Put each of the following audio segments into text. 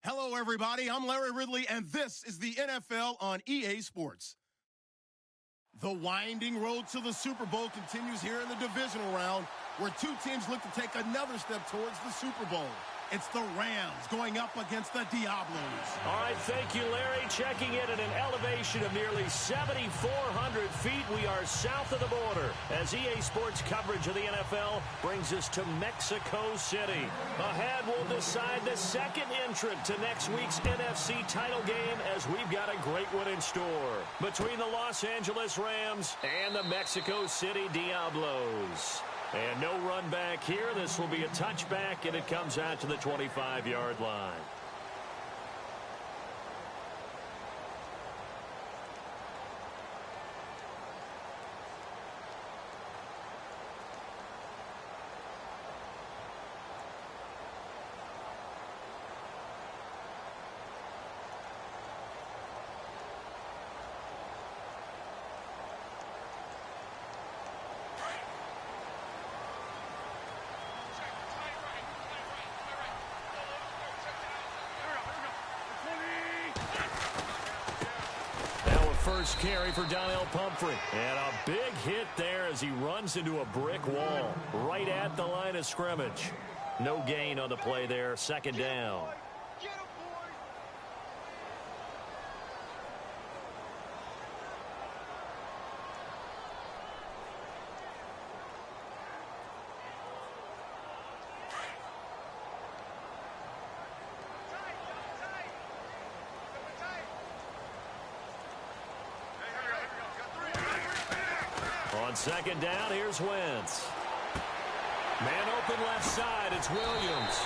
Hello, everybody. I'm Larry Ridley, and this is the NFL on EA Sports. The winding road to the Super Bowl continues here in the divisional round, where two teams look to take another step towards the Super Bowl. It's the Rams going up against the Diablos. All right, thank you, Larry. Checking in at an elevation of nearly 7,400 feet. We are south of the border as EA Sports coverage of the NFL brings us to Mexico City. Ahead, we'll decide the second entrant to next week's NFC title game as we've got a great one in store between the Los Angeles Rams and the Mexico City Diablos. And no run back here. This will be a touchback, and it comes out to the 25-yard line. First carry for Donnell Pumphrey. And a big hit there as he runs into a brick wall right at the line of scrimmage. No gain on the play there. Second down. On second down, here's Wentz. Man open left side, it's Williams.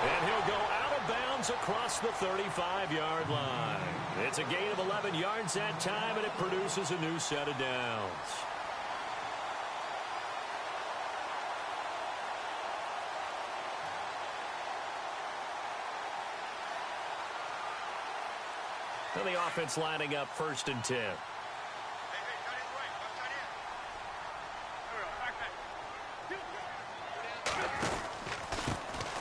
And he'll go out of bounds across the 35-yard line. It's a gain of 11 yards that time, and it produces a new set of downs. And the offense lining up 1st and 10.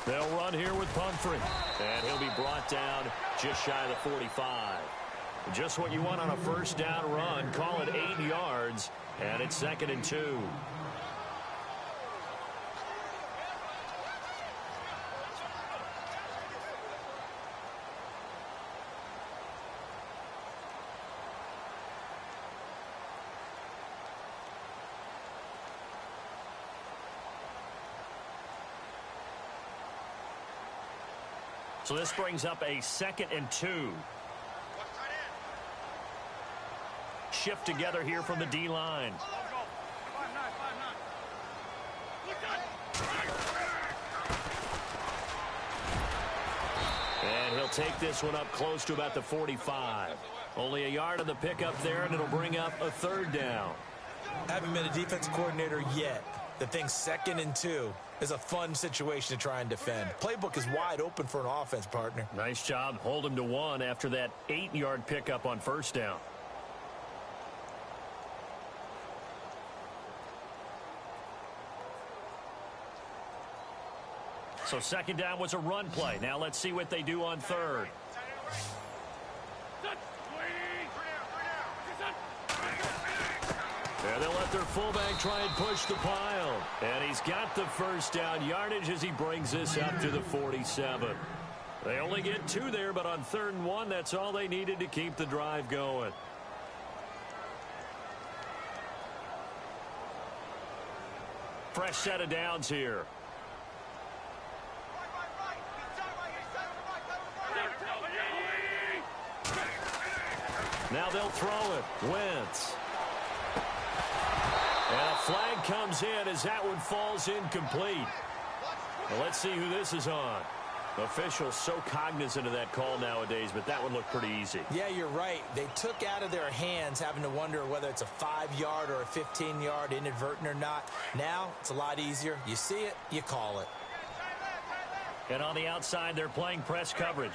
They'll run here with Pumphrey. And he'll be brought down just shy of the 45. Just what you want on a first down run. Call it 8 yards. And it's 2nd and 2. So this brings up a 2nd and 2. Shift together here from the D-line. And he'll take this one up close to about the 45. Only a yard on the pickup there, and it'll bring up a 3rd down. Haven't been a defensive coordinator yet. The thing's 2nd and 2 is a fun situation to try and defend. Playbook is wide open for an offense, partner. Nice job. Hold him to 1 after that 8-yard pickup on first down. So 2nd down was a run play. Now let's see what they do on 3rd. And they'll let their fullback try and push the pile. And he's got the first down yardage as he brings this up to the 47. They only get 2 there, but on 3rd and 1, that's all they needed to keep the drive going. Fresh set of downs here. Now they'll throw it. Wentz. And a flag comes in as that one falls incomplete. Well, let's see who this is on. Officials so cognizant of that call nowadays, but that one looked pretty easy. Yeah, you're right. They took out of their hands having to wonder whether it's a 5-yard or a 15-yard inadvertent or not. Now it's a lot easier. You see it, you call it. And on the outside, they're playing press coverage.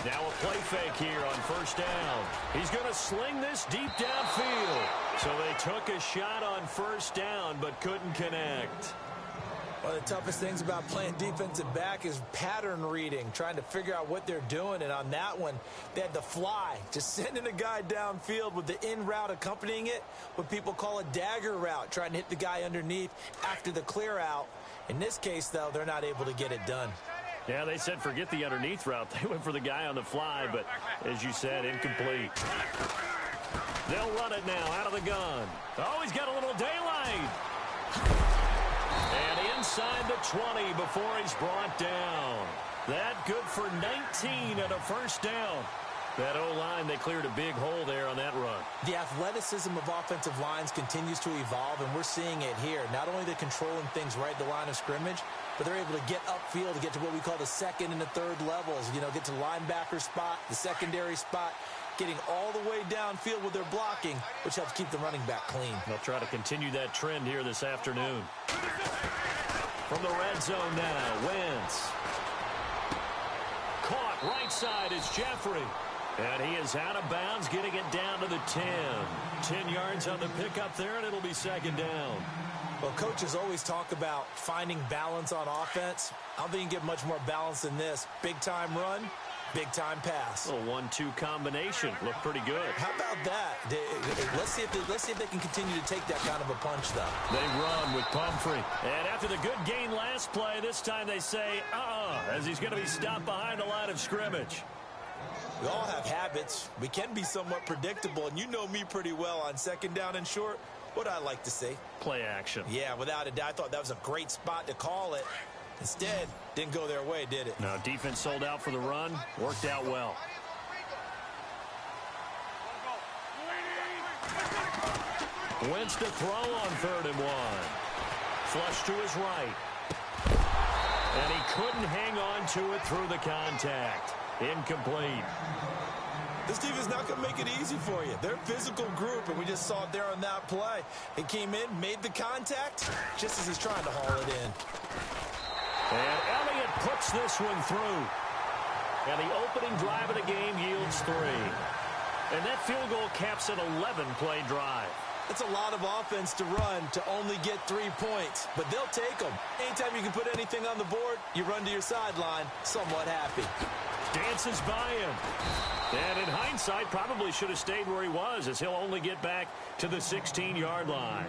Now a play fake here on first down. He's going to sling this deep downfield. So they took a shot on first down but couldn't connect. One of the toughest things about playing defensive back is pattern reading, trying to figure out what they're doing. And on that one, they had to fly, just sending a guy downfield with the in route accompanying it, what people call a dagger route, trying to hit the guy underneath after the clear out. In this case, though, they're not able to get it done. Yeah, they said forget the underneath route. They went for the guy on the fly, but as you said, incomplete. They'll run it now out of the gun. Oh, he's got a little daylight. And inside the 20 before he's brought down. That good for 19 and a first down. That O-line, they cleared a big hole there on that run. The athleticism of offensive lines continues to evolve, and we're seeing it here. Not only they're controlling things right at the line of scrimmage, but they're able to get upfield to get to what we call the second and the third levels. You know, get to linebacker spot, the secondary spot, getting all the way downfield with their blocking, which helps keep the running back clean. They'll try to continue that trend here this afternoon. From the red zone now, Wentz. Caught right side is Jeffrey. And he is out of bounds, getting it down to the 10. 10 yards on the pickup there, and it'll be second down. Well, coaches always talk about finding balance on offense. I don't think you can get much more balance than this. Big-time run, big-time pass. A 1-2 combination. Looked pretty good. How about that? Let's see if they can continue to take that kind of a punch, though. They run with Pumphrey. And after the good gain last play, this time they say, as he's going to be stopped behind the line of scrimmage. We all have habits. We can be somewhat predictable, and you know me pretty well on second down and short. What I like to see? Play action. Yeah, without a doubt. I thought that was a great spot to call it. Instead, didn't go their way, did it? No, defense sold out for the run. Worked out well. Wentz to throw on 3rd and 1. Flush to his right. And he couldn't hang on to it through the contact. Incomplete. This team is not going to make it easy for you. They're a physical group, and we just saw it there on that play. He came in, made the contact, just as he's trying to haul it in. And Elliott puts this one through. And the opening drive of the game yields 3. And that field goal caps an 11-play drive. That's a lot of offense to run to only get 3 points, but they'll take them. Anytime you can put anything on the board, you run to your sideline somewhat happy. Dances by him. And in hindsight, probably should have stayed where he was, as he'll only get back to the 16-yard line.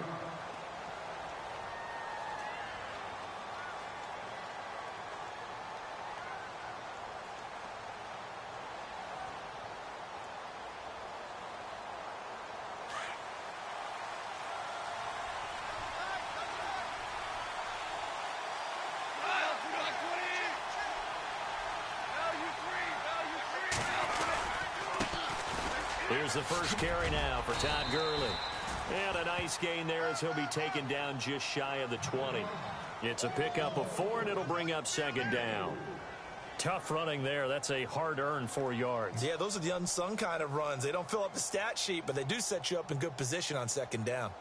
Here's the first carry now for Todd Gurley. And a nice gain there as he'll be taken down just shy of the 20. It's a pickup of 4, and it'll bring up second down. Tough running there. That's a hard-earned 4 yards. Yeah, those are the unsung kind of runs. They don't fill up the stat sheet, but they do set you up in good position on second down.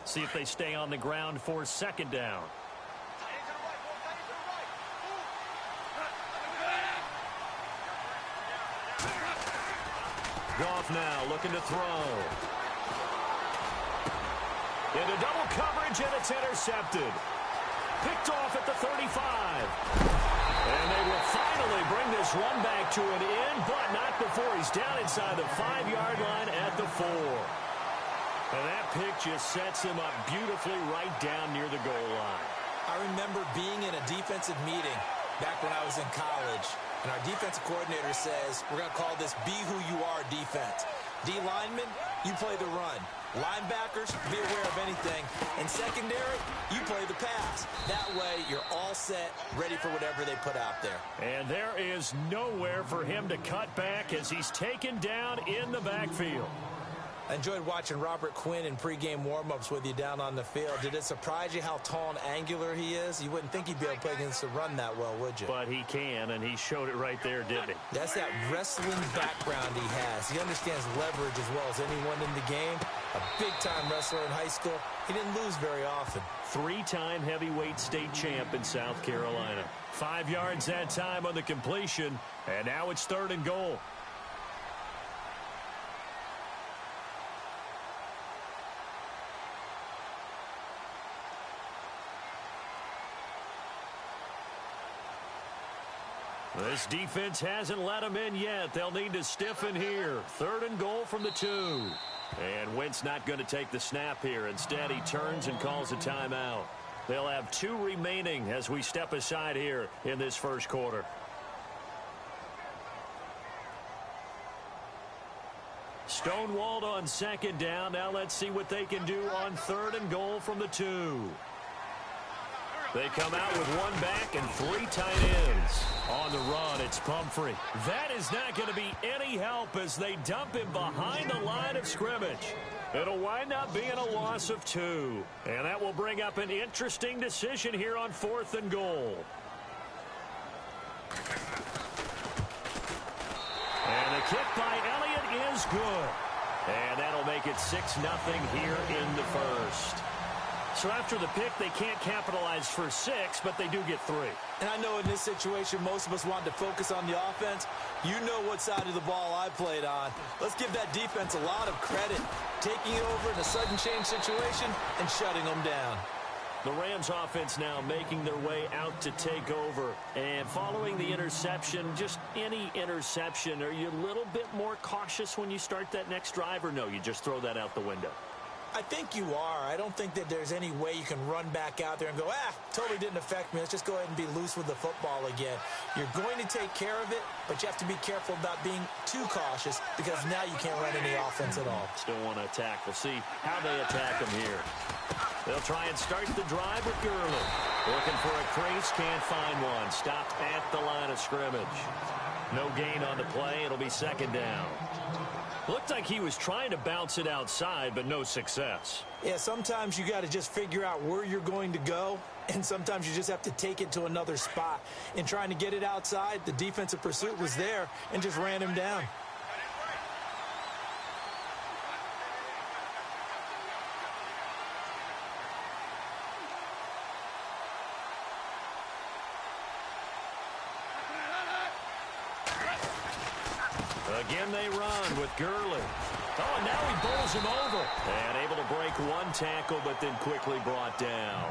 See if they stay on the ground for second down. Goff now looking to throw. Into double coverage, and it's intercepted. Picked off at the 35. And they will finally bring this one back to an end, but not before he's down inside the 5-yard line at the 4. And that pick just sets him up beautifully right down near the goal line. I remember being in a defensive meeting back when I was in college. And our defensive coordinator says, we're going to call this be who you are defense. D linemen, you play the run. Linebackers, be aware of anything. And secondary, you play the pass. That way, you're all set, ready for whatever they put out there. And there is nowhere for him to cut back as he's taken down in the backfield. I enjoyed watching Robert Quinn in pregame warm-ups with you down on the field. Did it surprise you how tall and angular he is? You wouldn't think he'd be able to play against the run that well, would you? But he can, and he showed it right there, didn't he? That's that wrestling background he has. He understands leverage as well as anyone in the game. A big-time wrestler in high school. He didn't lose very often. Three-time heavyweight state champ in South Carolina. 5 yards that time on the completion, and now it's 3rd and goal. This defense hasn't let them in yet. They'll need to stiffen here. 3rd and goal from the 2. And Wentz not going to take the snap here. Instead, he turns and calls a timeout. They'll have 2 remaining as we step aside here in this first quarter. Stonewalled on 2nd down. Now let's see what they can do on 3rd and goal from the 2. They come out with 1 back and 3 tight ends. On the run, it's Pumphrey. That is not going to be any help as they dump him behind the line of scrimmage. It'll wind up being a loss of 2. And that will bring up an interesting decision here on 4th and goal. And the kick by Elliott is good. And that'll make it 6-0 here in the first. So after the pick, they can't capitalize for 6, but they do get 3. And I know in this situation, most of us wanted to focus on the offense. You know what side of the ball I played on. Let's give that defense a lot of credit. Taking it over in a sudden change situation and shutting them down. The Rams offense now making their way out to take over. And following the interception, just any interception, are you a little bit more cautious when you start that next drive, or no, you just throw that out the window? I think you are. I don't think that there's any way you can run back out there and go, totally didn't affect me. Let's just go ahead and be loose with the football again. You're going to take care of it, but you have to be careful about being too cautious because now you can't run any offense at all. Still want to attack. We'll see how they attack them here. They'll try and start the drive with Gurley. Looking for a crease, can't find one. Stopped at the line of scrimmage. No gain on the play. It'll be 2nd down. Looked like he was trying to bounce it outside, but no success. Yeah, sometimes you got to just figure out where you're going to go, and sometimes you just have to take it to another spot. In trying to get it outside, the defensive pursuit was there and just ran him down. Again, they run with Gurley. Oh, and now he bowls him over. And able to break 1 tackle, but then quickly brought down.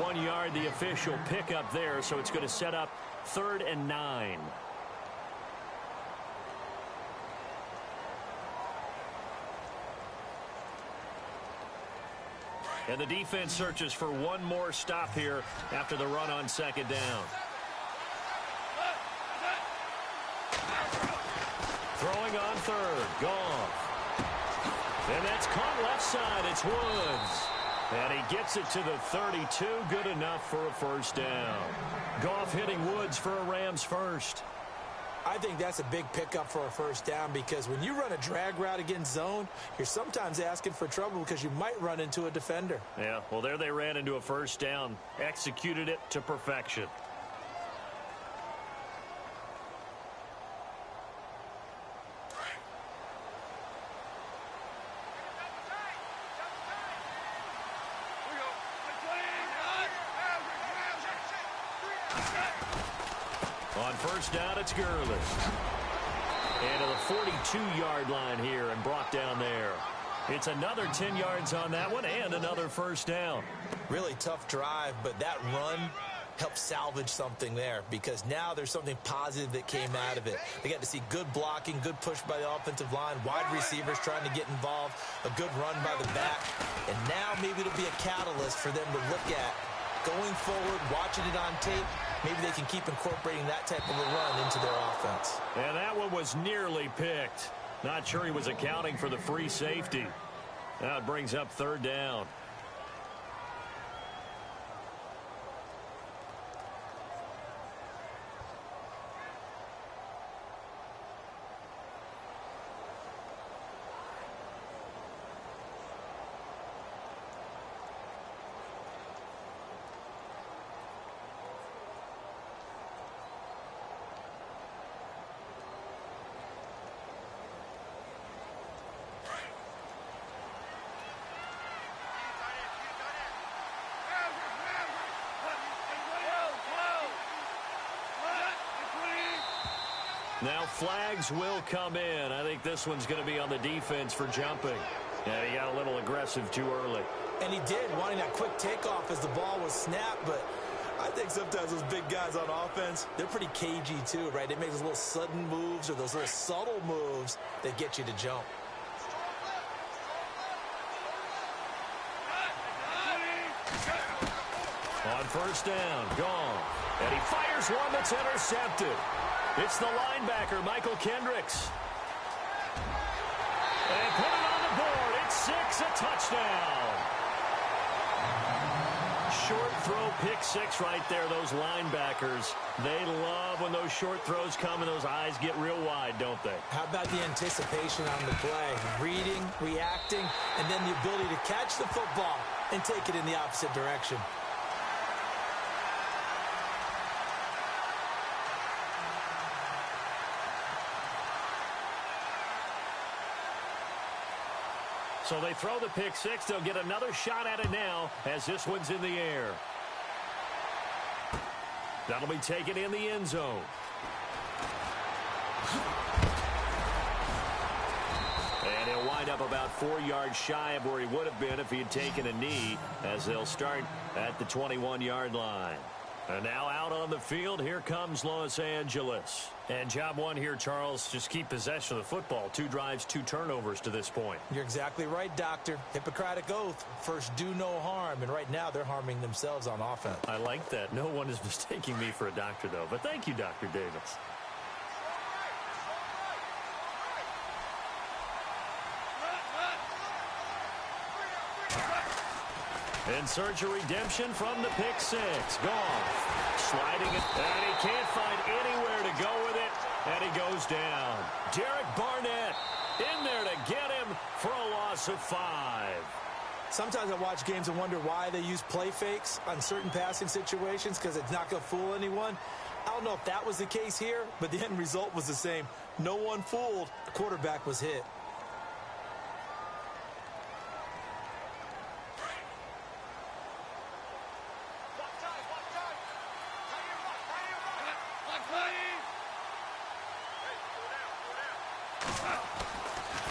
1 yard, the official pickup there, so it's going to set up 3rd and 9. And the defense searches for 1 more stop here after the run on 2nd down. Throwing on 3rd, Goff. And that's caught left side, it's Woods. And he gets it to the 32, good enough for a 1st down. Goff hitting Woods for a Rams first. I think that's a big pickup for a 1st down because when you run a drag route against zone, you're sometimes asking for trouble because you might run into a defender. Yeah, well, there they ran into a 1st down, executed it to perfection. On 1st down, it's Gurley. And to the 42-yard line here and brought down there. It's another 10 yards on that one and another 1st down. Really tough drive, but that run helped salvage something there because now there's something positive that came out of it. They got to see good blocking, good push by the offensive line, wide receivers trying to get involved, a good run by the back. And now maybe it'll be a catalyst for them to look at going forward, watching it on tape. Maybe they can keep incorporating that type of a run into their offense. And that one was nearly picked. Not sure he was accounting for the free safety. Now it brings up 3rd down. Now flags will come in. I think this one's going to be on the defense for jumping. Yeah, he got a little aggressive too early. And he did, wanting that quick takeoff as the ball was snapped, but I think sometimes those big guys on offense, they're pretty cagey too, right? They make those little sudden moves or those little subtle moves that get you to jump. On first down, gone. And he fires one that's intercepted. It's the linebacker, Michael Kendricks. And put it on the board. It's 6, a touchdown. Short throw, pick 6 right there, those linebackers. They love when those short throws come and those eyes get real wide, don't they? How about the anticipation on the play? Reading, reacting, and then the ability to catch the football and take it in the opposite direction. So they throw the pick 6. They'll get another shot at it now as this one's in the air. That'll be taken in the end zone. And he'll wind up about 4 yards shy of where he would have been if he had taken a knee, as they'll start at the 21-yard line. And now out on the field, here comes Los Angeles. And job one here, Charles, just keep possession of the football. 2 drives, 2 turnovers to this point. You're exactly right, Doctor. Hippocratic oath. First, do no harm. And right now, they're harming themselves on offense. I like that. No one is mistaking me for a doctor, though. But thank you, Dr. Davis. In search of redemption from the pick 6. Gone. Sliding it. And he can't find anywhere to go with it. And he goes down. Derek Barnett in there to get him for a loss of 5. Sometimes I watch games and wonder why they use play fakes on certain passing situations, because it's not going to fool anyone. I don't know if that was the case here, but the end result was the same. No one fooled. The quarterback was hit.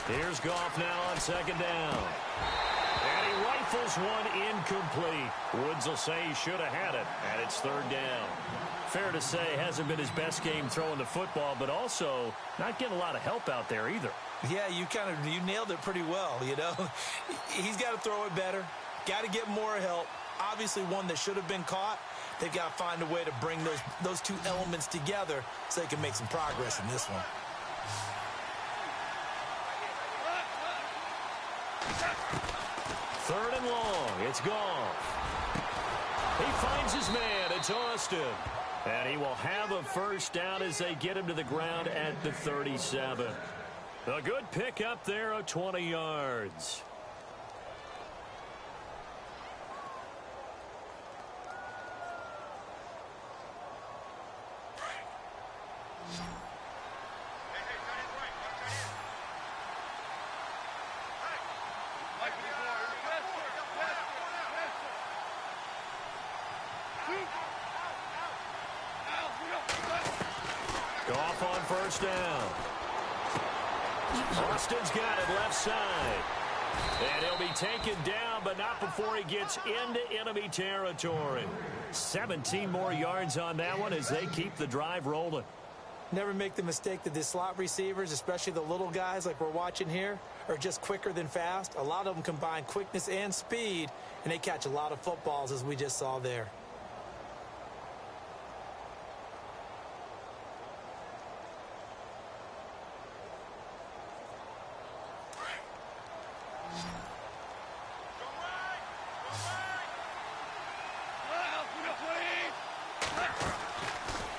Here's Goff now on second down. And he rifles one incomplete. Woods will say he should have had it, and it's third down. Fair to say, hasn't been his best game throwing the football, but also not getting a lot of help out there either. Yeah, you nailed it pretty well, you know. He's got to throw it better. Got to get more help. Obviously one that should have been caught. They've got to find a way to bring those 2 elements together so they can make some progress in this one. Third and long. It's gone. He finds his man. It's Austin. And he will have a first down as they get him to the ground at the 37. A good pickup there of 20 yards. Goff on first down. Austin's got it left side. And he'll be taken down, but not before he gets into enemy territory. 17 more yards on that one as they keep the drive rolling. Never make the mistake that the slot receivers, especially the little guys like we're watching here, are just quicker than fast. A lot of them combine quickness and speed, and they catch a lot of footballs, as we just saw there.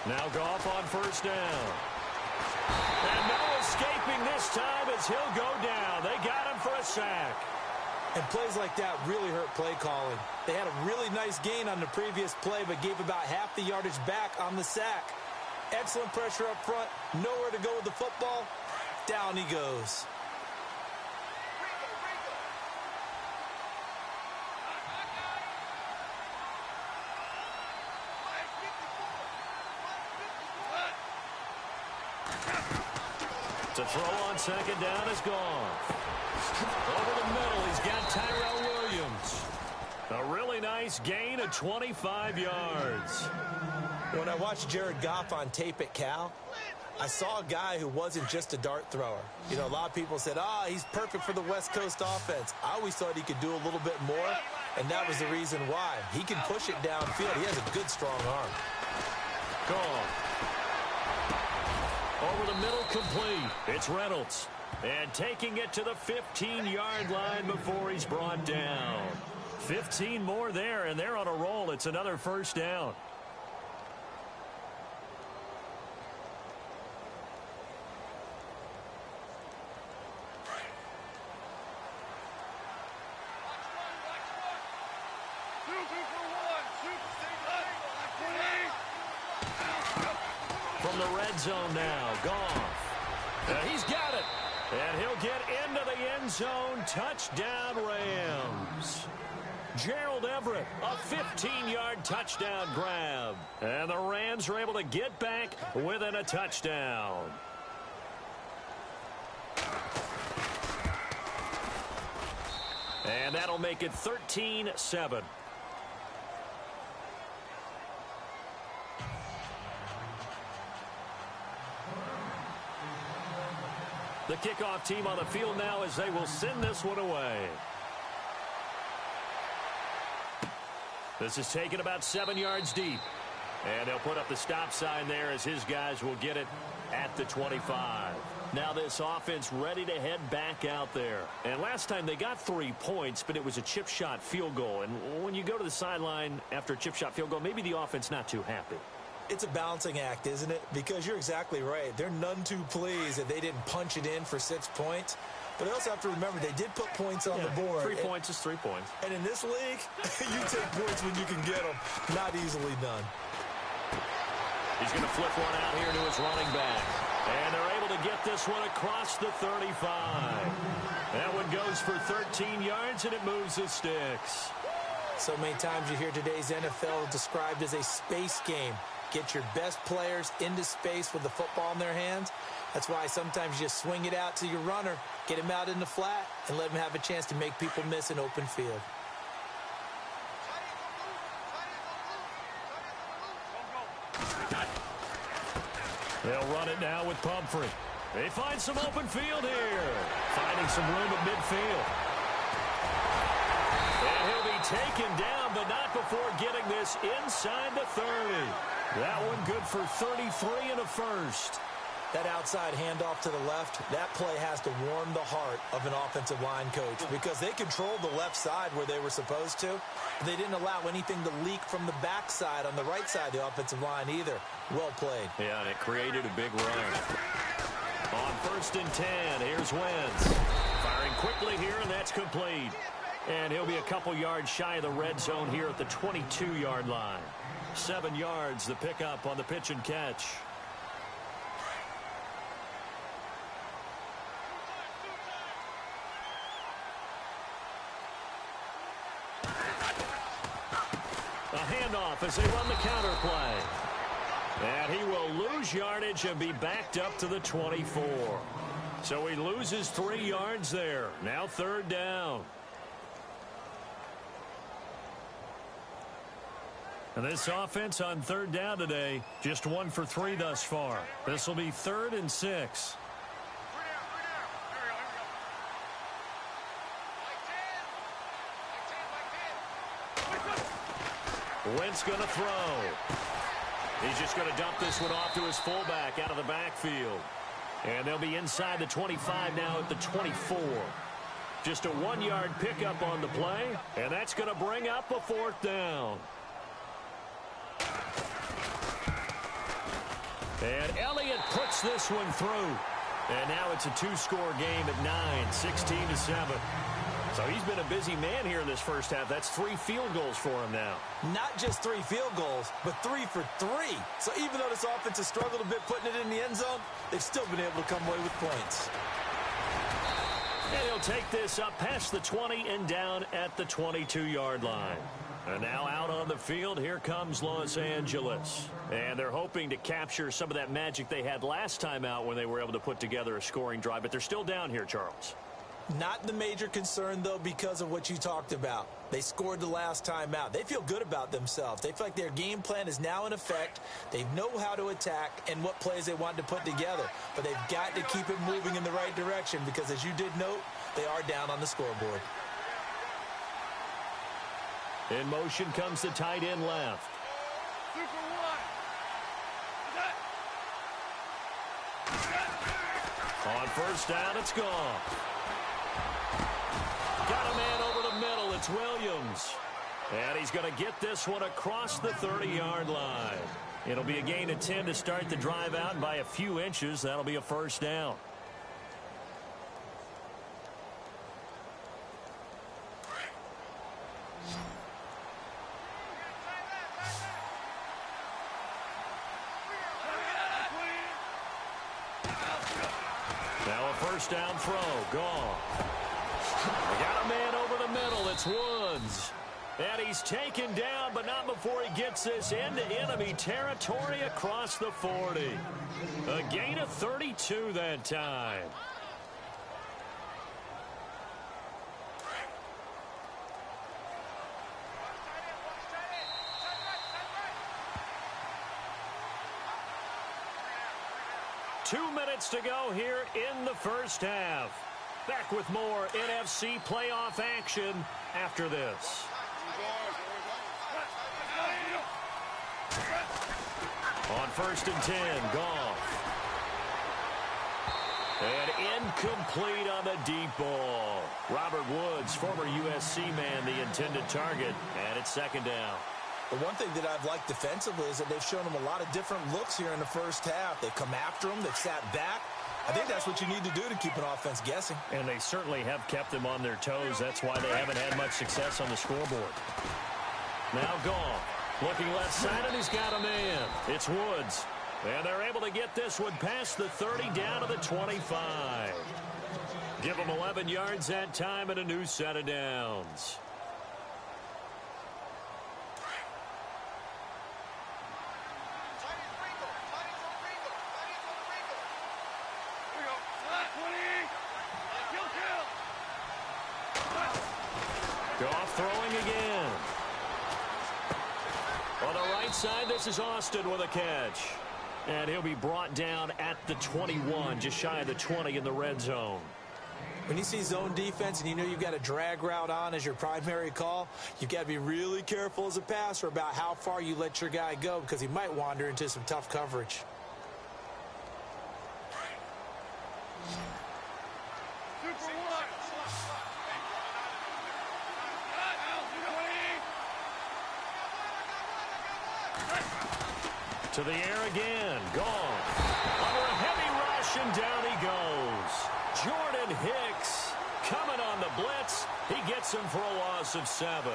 Now Goff on first down. And no escaping this time as he'll go down. They got him for a sack. And plays like that really hurt play calling. They had a really nice gain on the previous play, but gave about half the yardage back on the sack. Excellent pressure up front. Nowhere to go with the football. Down he goes. To throw on second down is gone. Over the middle, he's got Tyrell Williams. A really nice gain of 25 yards. When I watched Jared Goff on tape at Cal, I saw a guy who wasn't just a dart thrower. You know, a lot of people said, he's perfect for the West Coast offense. I always thought he could do a little bit more, and that was the reason why. He can push it downfield. He has a good, strong arm. Gone. Over the middle, complete. It's Reynolds. And taking it to the 15-yard line before he's brought down. 15 more there, and they're on a roll. It's another first down. From the red zone now, Goff. He's got it. And he'll get into the end zone. Touchdown, Rams. Gerald Everett, a 15-yard touchdown grab. And the Rams are able to get back within a touchdown. And that'll make it 13-7. The kickoff team on the field now as they will send this one away. This is taken about 7 yards deep. And they'll put up the stop sign there as his guys will get it at the 25. Now this offense ready to head back out there. And last time they got 3 points, but it was a chip shot field goal. And when you go to the sideline after a chip shot field goal, maybe the offense not too happy. It's a balancing act, isn't it? Because you're exactly right. They're none too pleased that they didn't punch it in for 6 points. But I also have to remember they did put points on the board. 3 points is 3 points. And in this league, you take points when you can get them. Not easily done. He's going to flip one out here to his running back. And they're able to get this one across the 35. That one goes for 13 yards, and it moves the sticks. So many times you hear today's NFL described as a space game. Get your best players into space with the football in their hands. That's why sometimes you just swing it out to your runner, get him out in the flat, and let him have a chance to make people miss an open field. They'll run it now with Pumphrey. They find some open field here. Finding some room at midfield. And he'll be taken down, but not before getting this inside the 30. That one good for 33 and a first. That outside handoff to the left, that play has to warm the heart of an offensive line coach because they controlled the left side where they were supposed to. But they didn't allow anything to leak from the backside on the right side of the offensive line either. Well played. Yeah, and it created a big run. On 1st and 10, here's Wentz. Firing quickly here, and that's complete. And he'll be a couple yards shy of the red zone here at the 22-yard line. 7 yards, the pickup on the pitch and catch. A handoff as they run the counter play. And he will lose yardage and be backed up to the 24. So he loses 3 yards there. Now 3rd down. And this offense on 3rd down today, just 1 for 3 thus far. This will be 3rd and 6. Wentz going to throw. He's just going to dump this one off to his fullback out of the backfield. And they'll be inside the 25 now at the 24. Just a 1-yard pickup on the play, and that's going to bring up a 4th down. And Elliott puts this one through. And now it's a 2-score game at 9, 16-7. So he's been a busy man here in this first half. That's 3 field goals for him now. Not just 3 field goals, but 3 for 3. So even though this offense has struggled a bit putting it in the end zone, they've still been able to come away with points. And he'll take this up past the 20 and down at the 22-yard line. And now out on the field, here comes Los Angeles. And they're hoping to capture some of that magic they had last time out when they were able to put together a scoring drive. But they're still down here, Charles. Not the major concern, though, because of what you talked about. They scored the last time out. They feel good about themselves. They feel like their game plan is now in effect. They know how to attack and what plays they want to put together. But they've got to keep it moving in the right direction because, as you did note, they are down on the scoreboard. In motion comes the tight end left. On first down, it's gone. Got a man over the middle. It's Williams. And he's going to get this one across the 30-yard line. It'll be a gain of 10 to start the drive out, and by a few inches, that'll be a first down. Now a first down throw. Gone. We got a man over the middle. It's Woods. And he's taken down, but not before he gets this into enemy territory across the 40. A gain of 32 that time. Two minutes to go here in the first half. Back with more NFC playoff action after this. On first and 10, Goff. And incomplete on the deep ball. Robert Woods, former USC man, the intended target. And it's second down. The one thing that I've liked defensively is that they've shown them a lot of different looks here in the first half. They've come after them. They've sat back. I think that's what you need to do to keep an offense guessing. And they certainly have kept them on their toes. That's why they haven't had much success on the scoreboard. Now Goff. Looking left side, and he's got a man. It's Woods. And they're able to get this one past the 30 down to the 25. Give them 11 yards that time and a new set of downs. Goff throwing again. On the right side, this is Austin with a catch. And he'll be brought down at the 21, just shy of the 20 in the red zone. When you see zone defense and you know you've got a drag route on as your primary call, you've got to be really careful as a passer about how far you let your guy go because he might wander into some tough coverage. To the air again. Gone. Under a heavy rush, and down he goes. Jordan Hicks coming on the blitz. He gets him for a loss of 7.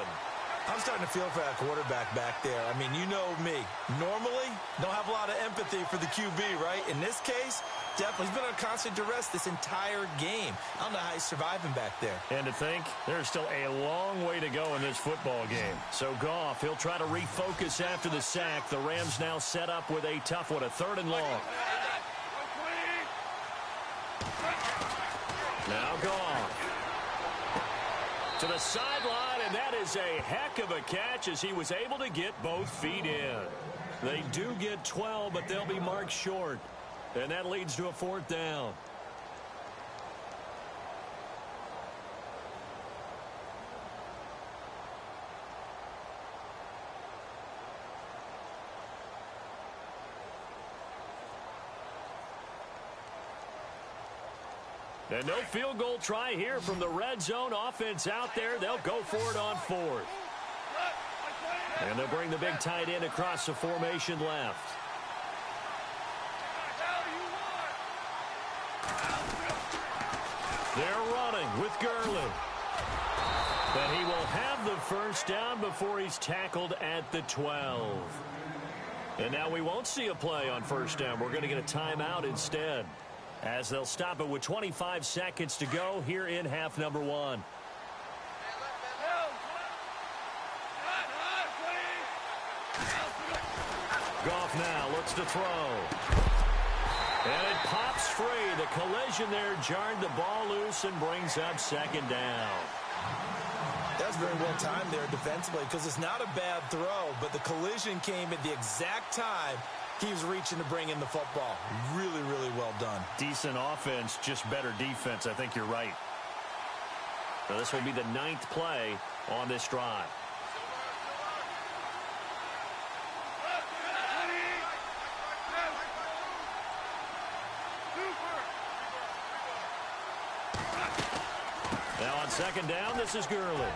I'm starting to feel for that quarterback back there. I mean, you know me. Normally, don't have a lot of empathy for the QB, right? In this case, definitely. He's been on constant duress this entire game. I don't know how he's surviving back there. And to think, there's still a long way to go in this football game. So Goff, he'll try to refocus after the sack. The Rams now set up with a tough one, a 3rd and long. Now Goff. To the sideline, and that is a heck of a catch as he was able to get both feet in. They do get 12, but they'll be marked short. And that leads to a 4th down. And no field goal try here from the red zone offense out there. They'll go for it on 4th. And they'll bring the big tight end across the formation left. They're running with Gurley. But he will have the first down before he's tackled at the 12. And now we won't see a play on first down. We're going to get a timeout instead. as they'll stop it with 25 seconds to go here in half number one. Goff now looks to throw. And it pops free. The collision there jarred the ball loose and brings up second down. That was very well timed there defensively because it's not a bad throw, but the collision came at the exact time he was reaching to bring in the football. Really, really well done. Decent offense, just better defense. I think you're right. So this will be the 9th play on this drive. Now on second down, this is Gurley.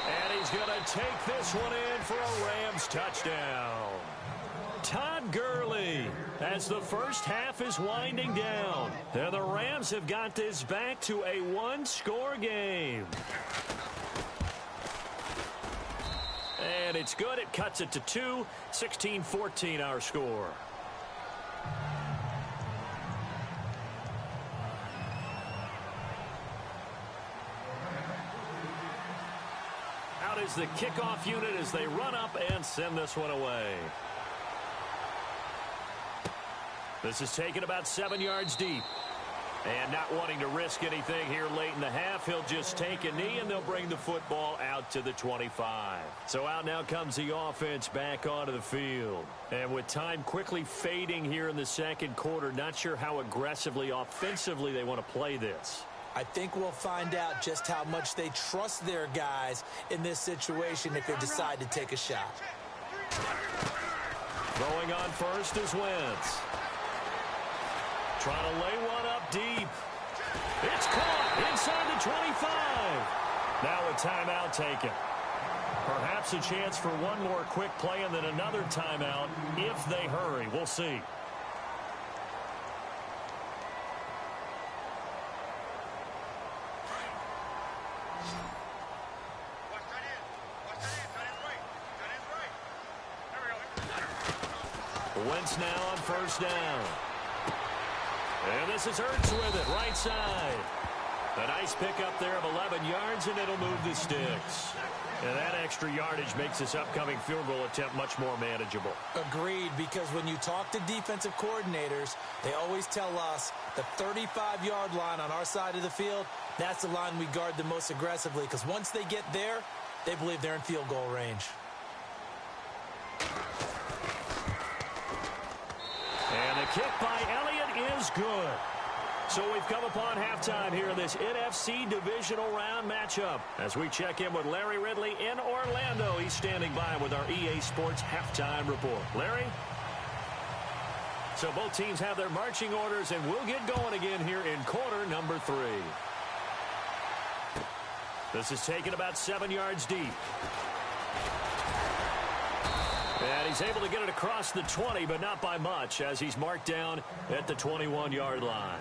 And he's going to take this one in for a Rams touchdown. Todd Gurley as the first half is winding down. And the Rams have got this back to a one-score game. And it's good. It cuts it to 2. 16-14 our score. Out is the kickoff unit as they run up and send this one away. This is taken about 7 yards deep. And not wanting to risk anything here late in the half, he'll just take a knee and they'll bring the football out to the 25. So out now comes the offense back onto the field. And with time quickly fading here in the second quarter, not sure how aggressively, offensively they want to play this. I think we'll find out just how much they trust their guys in this situation if they decide to take a shot. Throwing on first is Wentz. Trying to lay one up deep. It's caught inside the 25. Now a timeout taken. Perhaps a chance for one more quick play and then another timeout if they hurry. We'll see. Wentz now on first down. And this is Ertz with it, right side. A nice pickup there of 11 yards, and it'll move the sticks. And that extra yardage makes this upcoming field goal attempt much more manageable. Agreed, because when you talk to defensive coordinators, they always tell us the 35-yard line on our side of the field, that's the line we guard the most aggressively, because once they get there, they believe they're in field goal range. And the kick by Elliott is good. So we've come upon halftime here in this NFC divisional round matchup. As we check in with Larry Ridley in Orlando, he's standing by with our EA Sports halftime report. Larry? So both teams have their marching orders, and we'll get going again here in quarter number 3. This is taken about 7 yards deep. And he's able to get it across the 20, but not by much, as he's marked down at the 21-yard line.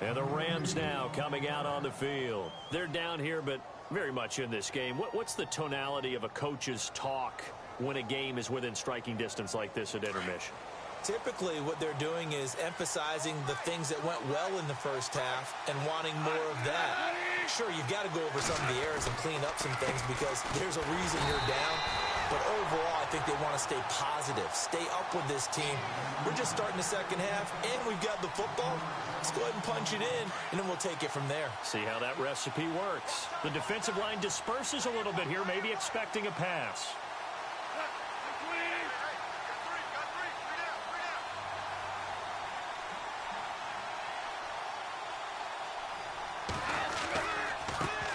And the Rams now coming out on the field. They're down here, but very much in this game. What's the tonality of a coach's talk when a game is within striking distance like this at intermission? Typically, what they're doing is emphasizing the things that went well in the first half and wanting more of that. Sure, you've got to go over some of the errors and clean up some things because there's a reason you're down. But overall, I think they want to stay positive, stay up with this team. We're just starting the second half, and we've got the football. Let's go ahead and punch it in, and then we'll take it from there. See how that recipe works. The defensive line disperses a little bit here, maybe expecting a pass.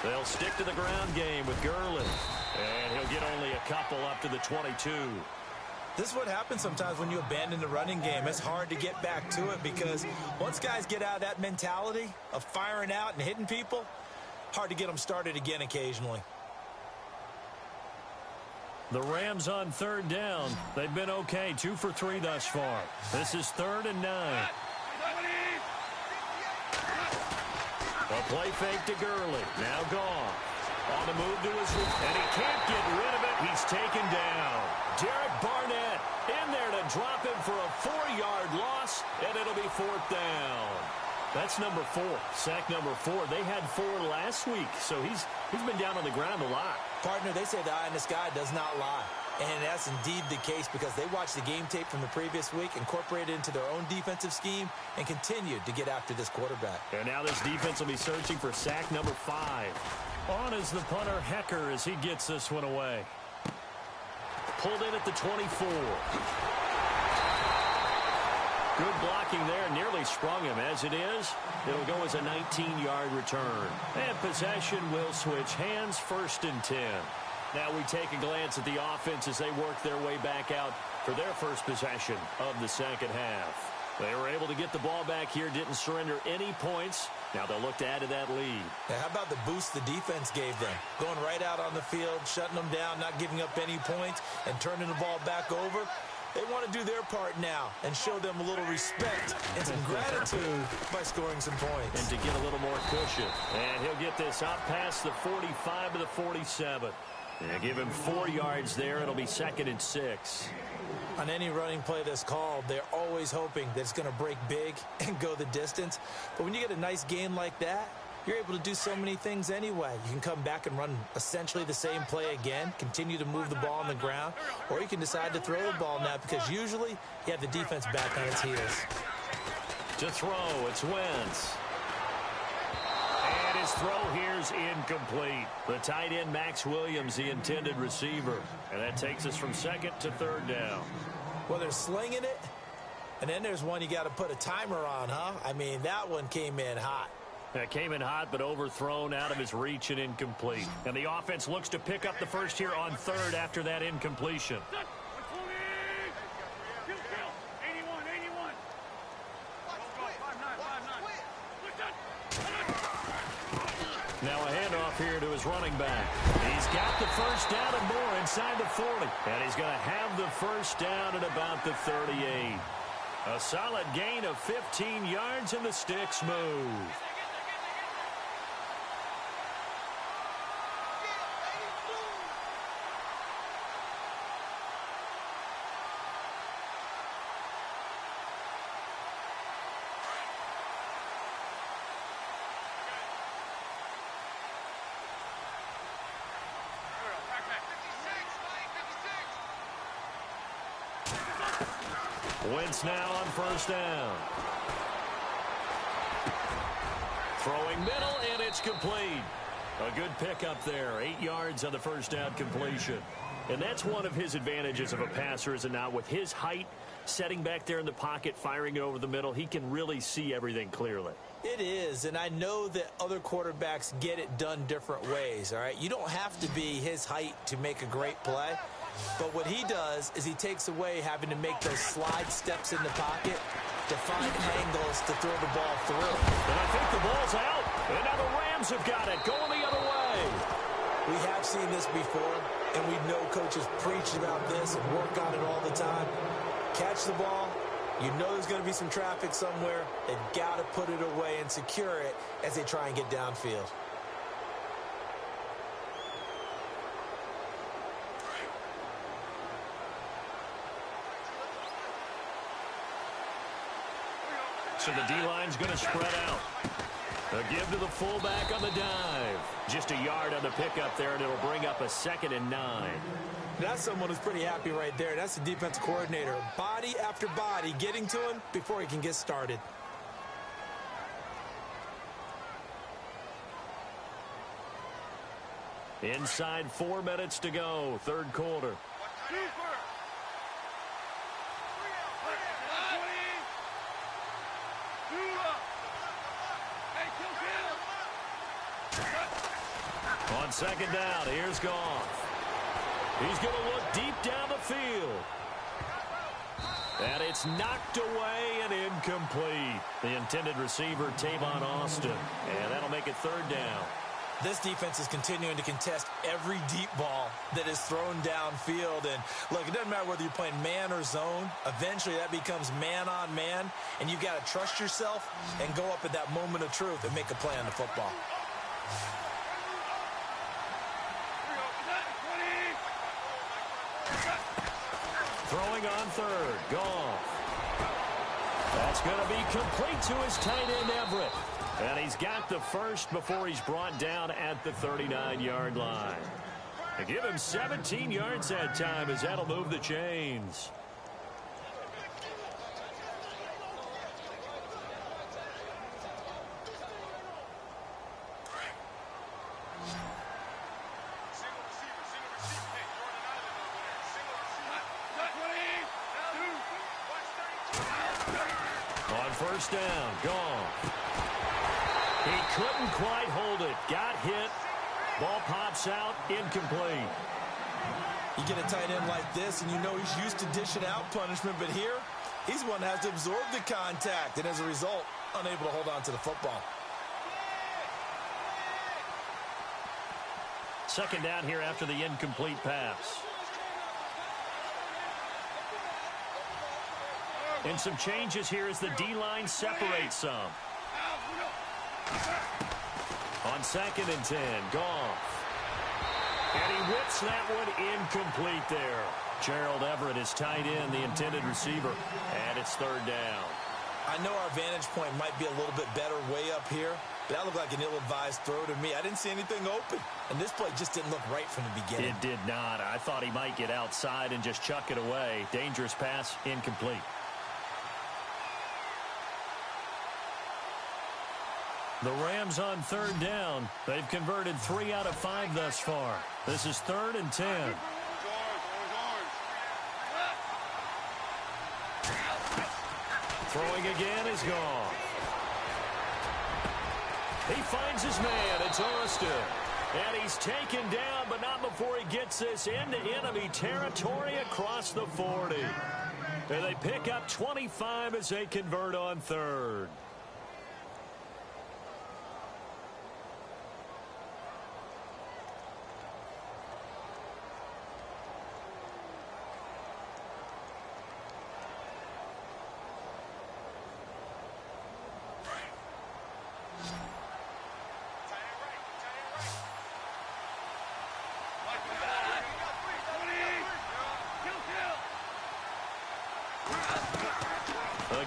They'll stick to the ground game with Gurley. And he'll get only a couple up to the 22. This is what happens sometimes when you abandon the running game. It's hard to get back to it because once guys get out of that mentality of firing out and hitting people, hard to get them started again occasionally. The Rams on third down. They've been okay, 2 for 3 thus far. This is 3rd and 9. A play fake to Gurley. Now gone. On the move to his right, and he can't get rid of it. He's taken down. Derek Barnett in there to drop him for a 4-yard loss, and it'll be 4th down. That's number 4, sack number 4. They had 4 last week, so he's been down on the ground a lot. Partner, they say the eye in the sky does not lie. And that's indeed the case because they watched the game tape from the previous week, incorporated it into their own defensive scheme, and continued to get after this quarterback. And now this defense will be searching for sack number 5. On is the punter, Hecker, as he gets this one away. Pulled in at the 24. Good blocking there, nearly sprung him. As it is, it'll go as a 19-yard return. And possession will switch hands, 1st and 10. Now we take a glance at the offense as they work their way back out for their first possession of the second half. They were able to get the ball back here, didn't surrender any points. Now they'll look to add to that lead. Now, how about the boost the defense gave them? Going right out on the field, shutting them down, not giving up any points, and turning the ball back over. They want to do their part now and show them a little respect and some gratitude by scoring some points. And to get a little more cushion. And he'll get this out past the 45 to the 47. And give him 4 yards there. It'll be 2nd and 6. On any running play that's called, they're always hoping that it's going to break big and go the distance. But when you get a nice game like that, you're able to do so many things anyway. You can come back and run essentially the same play again, continue to move the ball on the ground, or you can decide to throw the ball now because usually you have the defense back on its heels. To throw, it's Wentz. And his throw here's incomplete. The tight end, Max Williams, the intended receiver. And that takes us from 2nd to 3rd down. Well, they're slinging it, and then there's one you got to put a timer on, huh? I mean, that one came in hot. That came in hot, but overthrown out of his reach and incomplete. And the offense looks to pick up the first here on 3rd after that incompletion. Now a handoff here to his running back. He's got the first down and more inside the 40. And he's going to have the first down at about the 38. A solid gain of 15 yards and the sticks move. Wentz now on first down. Throwing middle, and it's complete. A good pickup there. 8 yards on the first down completion. And that's one of his advantages of a passer, is it not? With his height, setting back there in the pocket, firing it over the middle, he can really see everything clearly. It is, and I know that other quarterbacks get it done different ways, all right? You don't have to be his height to make a great play. But what he does is he takes away having to make those slide steps in the pocket to find angles to throw the ball through. And I think the ball's out. And now the Rams have got it, going the other way. We have seen this before, and we know coaches preach about this and work on it all the time. Catch the ball. You know there's going to be some traffic somewhere. They've got to put it away and secure it as they try and get downfield. So the D-line's going to spread out. A give to the fullback on the dive. Just a yard on the pickup there, and it'll bring up a 2nd and 9. That's someone who's pretty happy right there. That's the defensive coordinator. Body after body getting to him before he can get started. Inside 4 minutes to go, 3rd quarter. On 2nd down, here's Goff. He's going to look deep down the field. And it's knocked away and incomplete. The intended receiver, Tavon Austin. And that'll make it 3rd down. This defense is continuing to contest every deep ball that is thrown downfield. And, look, it doesn't matter whether you're playing man or zone. Eventually, that becomes man on man. And you've got to trust yourself and go up at that moment of truth and make a play on the football. Throwing on 3rd, Goff. That's going to be complete to his tight end, Everett. And he's got the first before he's brought down at the 39-yard line. They give him 17 yards that time as that'll move the chains. On first down, gone. He couldn't quite hold it. Got hit. Ball pops out, incomplete. You get a tight end like this, and you know he's used to dishing out punishment, but here, he's the one that has to absorb the contact, and as a result, unable to hold on to the football. Second down here after the incomplete pass. And some changes here as the D-line separates some. On 2nd and 10, Goff. And he whips that one incomplete there. Gerald Everett is tight end, the intended receiver, and it's third down. I know our vantage point might be a little bit better way up here, but that looked like an ill-advised throw to me. I didn't see anything open, and this play just didn't look right from the beginning. It did not. I thought he might get outside and just chuck it away. Dangerous pass, incomplete. The Rams on third down. They've converted 3 out of 5 thus far. This is 3rd and 10. Throwing again is gone. He finds his man. It's Austin. And he's taken down, but not before he gets this into enemy territory across the 40. And they pick up 25 as they convert on third.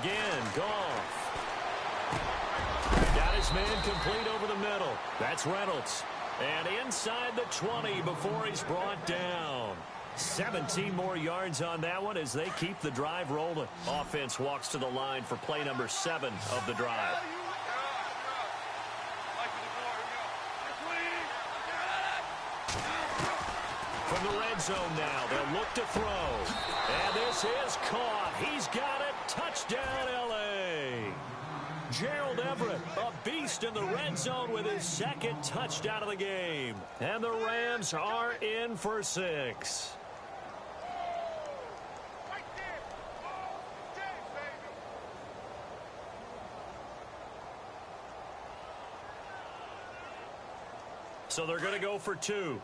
Again, Goff. Got his man complete over the middle. That's Reynolds. And inside the 20 before he's brought down. 17 more yards on that one as they keep the drive rolling. Offense walks to the line for play number 7 of the drive. From the red zone now, they'll look to throw. And this is caught. He's got it. Touchdown, L.A. Gerald Everett, a beast in the red zone with his 2nd touchdown of the game. And the Rams are in for 6. So they're going to go for 2.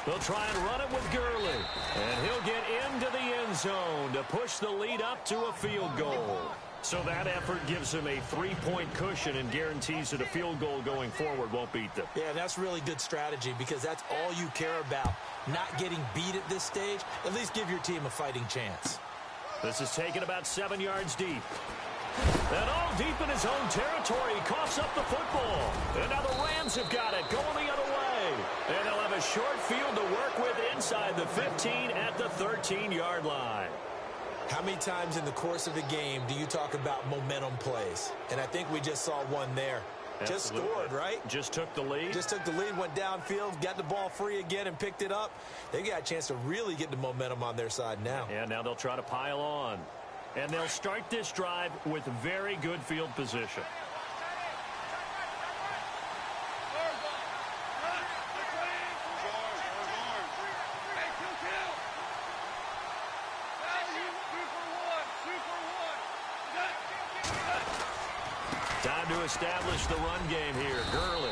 They'll try and run it with Gurley. And he'll get into the end zone to push the lead up to a field goal. So that effort gives him a 3-point cushion and guarantees that a field goal going forward won't beat them. Yeah, that's really good strategy because that's all you care about. Not getting beat at this stage. At least give your team a fighting chance. This is taken about 7 yards deep. And all deep in his own territory. He coughs up the football. And now the Rams have got it going the other way. And they'll have a short field to work with inside the 15 at the 13-yard line. How many times in the course of the game do you talk about momentum plays? And I think we just saw one there. Absolutely. Just scored, right? Just took the lead. Just took the lead, went downfield, got the ball free again and picked it up. They got a chance to really get the momentum on their side now. Yeah, now they'll try to pile on. And they'll start this drive with very good field position. Time to establish the run game here. Gurley.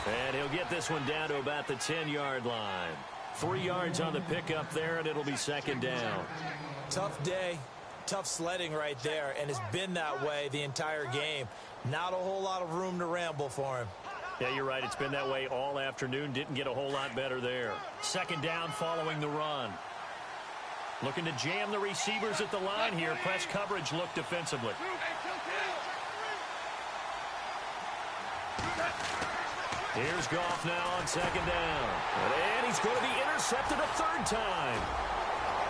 And he'll get this one down to about the 10-yard line. 3 yards on the pickup there, and it'll be second down. Tough day, tough sledding right there, and it's been that way the entire game. Not a whole lot of room to ramble for him. Yeah, you're right. It's been that way all afternoon. Didn't get a whole lot better there. Second down following the run. Looking to jam the receivers at the line here. Press coverage look defensively. Here's Goff now on second down. And he's going to be intercepted a third time.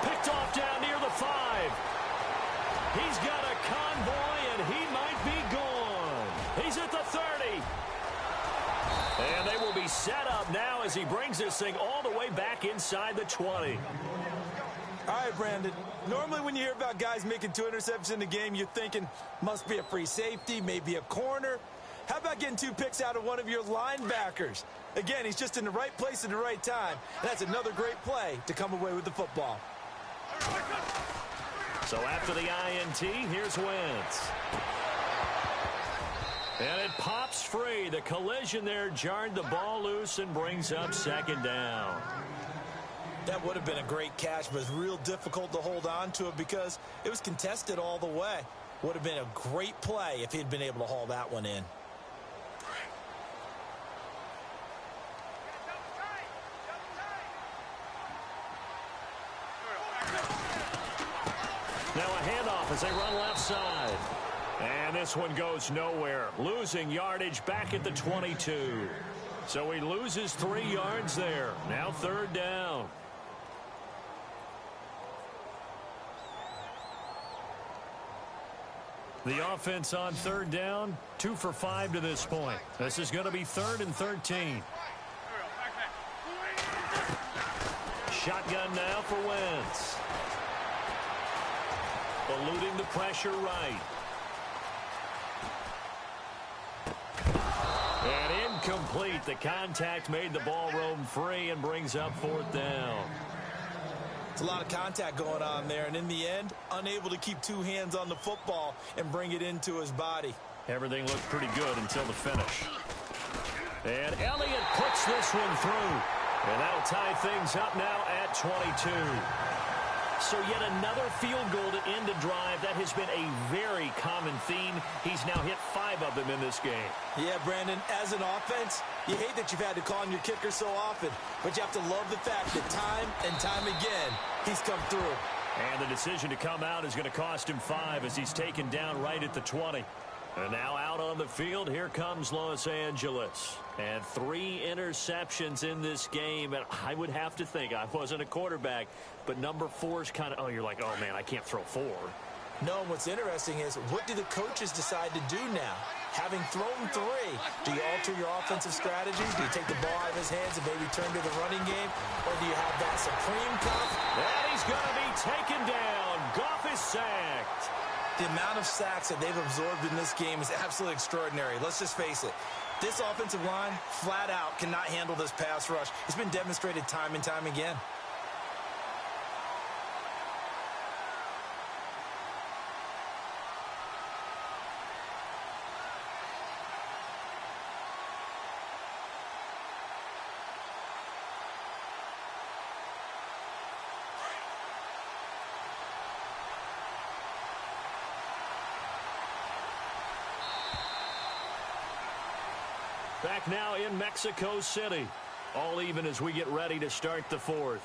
Picked off down near the 5. He's got a convoy, and he might be gone. He's at the 30. And they will be set up now as he brings this thing all the way back inside the 20. All right, Brandon. Normally when you hear about guys making 2 interceptions in a game, you're thinking must be a free safety, maybe a corner. How about getting 2 picks out of one of your linebackers? Again, he's just in the right place at the right time. And that's another great play to come away with the football. So after the INT, here's Wentz. And it pops free. The collision there jarred the ball loose and brings up second down. That would have been a great catch, but it's real difficult to hold on to it because it was contested all the way. Would have been a great play if he'd been able to haul that one in. Now a handoff as they run left side. And this one goes nowhere. Losing yardage back at the 22. So he loses 3 yards there. Now third down. The offense on third down, 2 for 5 to this point. This is going to be 3rd and 13. Shotgun now for Wentz. Eluding the pressure right. And incomplete. The contact made the ball roam free and brings up 4th down. It's a lot of contact going on there, and in the end, unable to keep 2 hands on the football and bring it into his body. Everything looked pretty good until the finish. And Elliott puts this one through. And that'll tie things up now at 22. So yet another field goal to end a drive. That has been a very common theme. He's now hit 5 of them in this game. Yeah, Brandon, as an offense, you hate that you've had to call on your kicker so often, but you have to love the fact that time and time again, he's come through. And the decision to come out is going to cost him 5 as he's taken down right at the 20. And now out on the field, here comes Los Angeles. And 3 interceptions in this game. And I would have to think, I wasn't a quarterback, but number 4 is kind of, you're like, oh, man, I can't throw 4. No, what's interesting is, what do the coaches decide to do now? Having thrown 3, do you alter your offensive strategy? Do you take the ball out of his hands and maybe turn to the running game? Or do you have that supreme confidence? And he's going to be taken down. Goff is sacked. The amount of sacks that they've absorbed in this game is absolutely extraordinary. Let's just face it. This offensive line, flat out, cannot handle this pass rush. It's been demonstrated time and time again. Back now in Mexico City. All even as we get ready to start the 4th.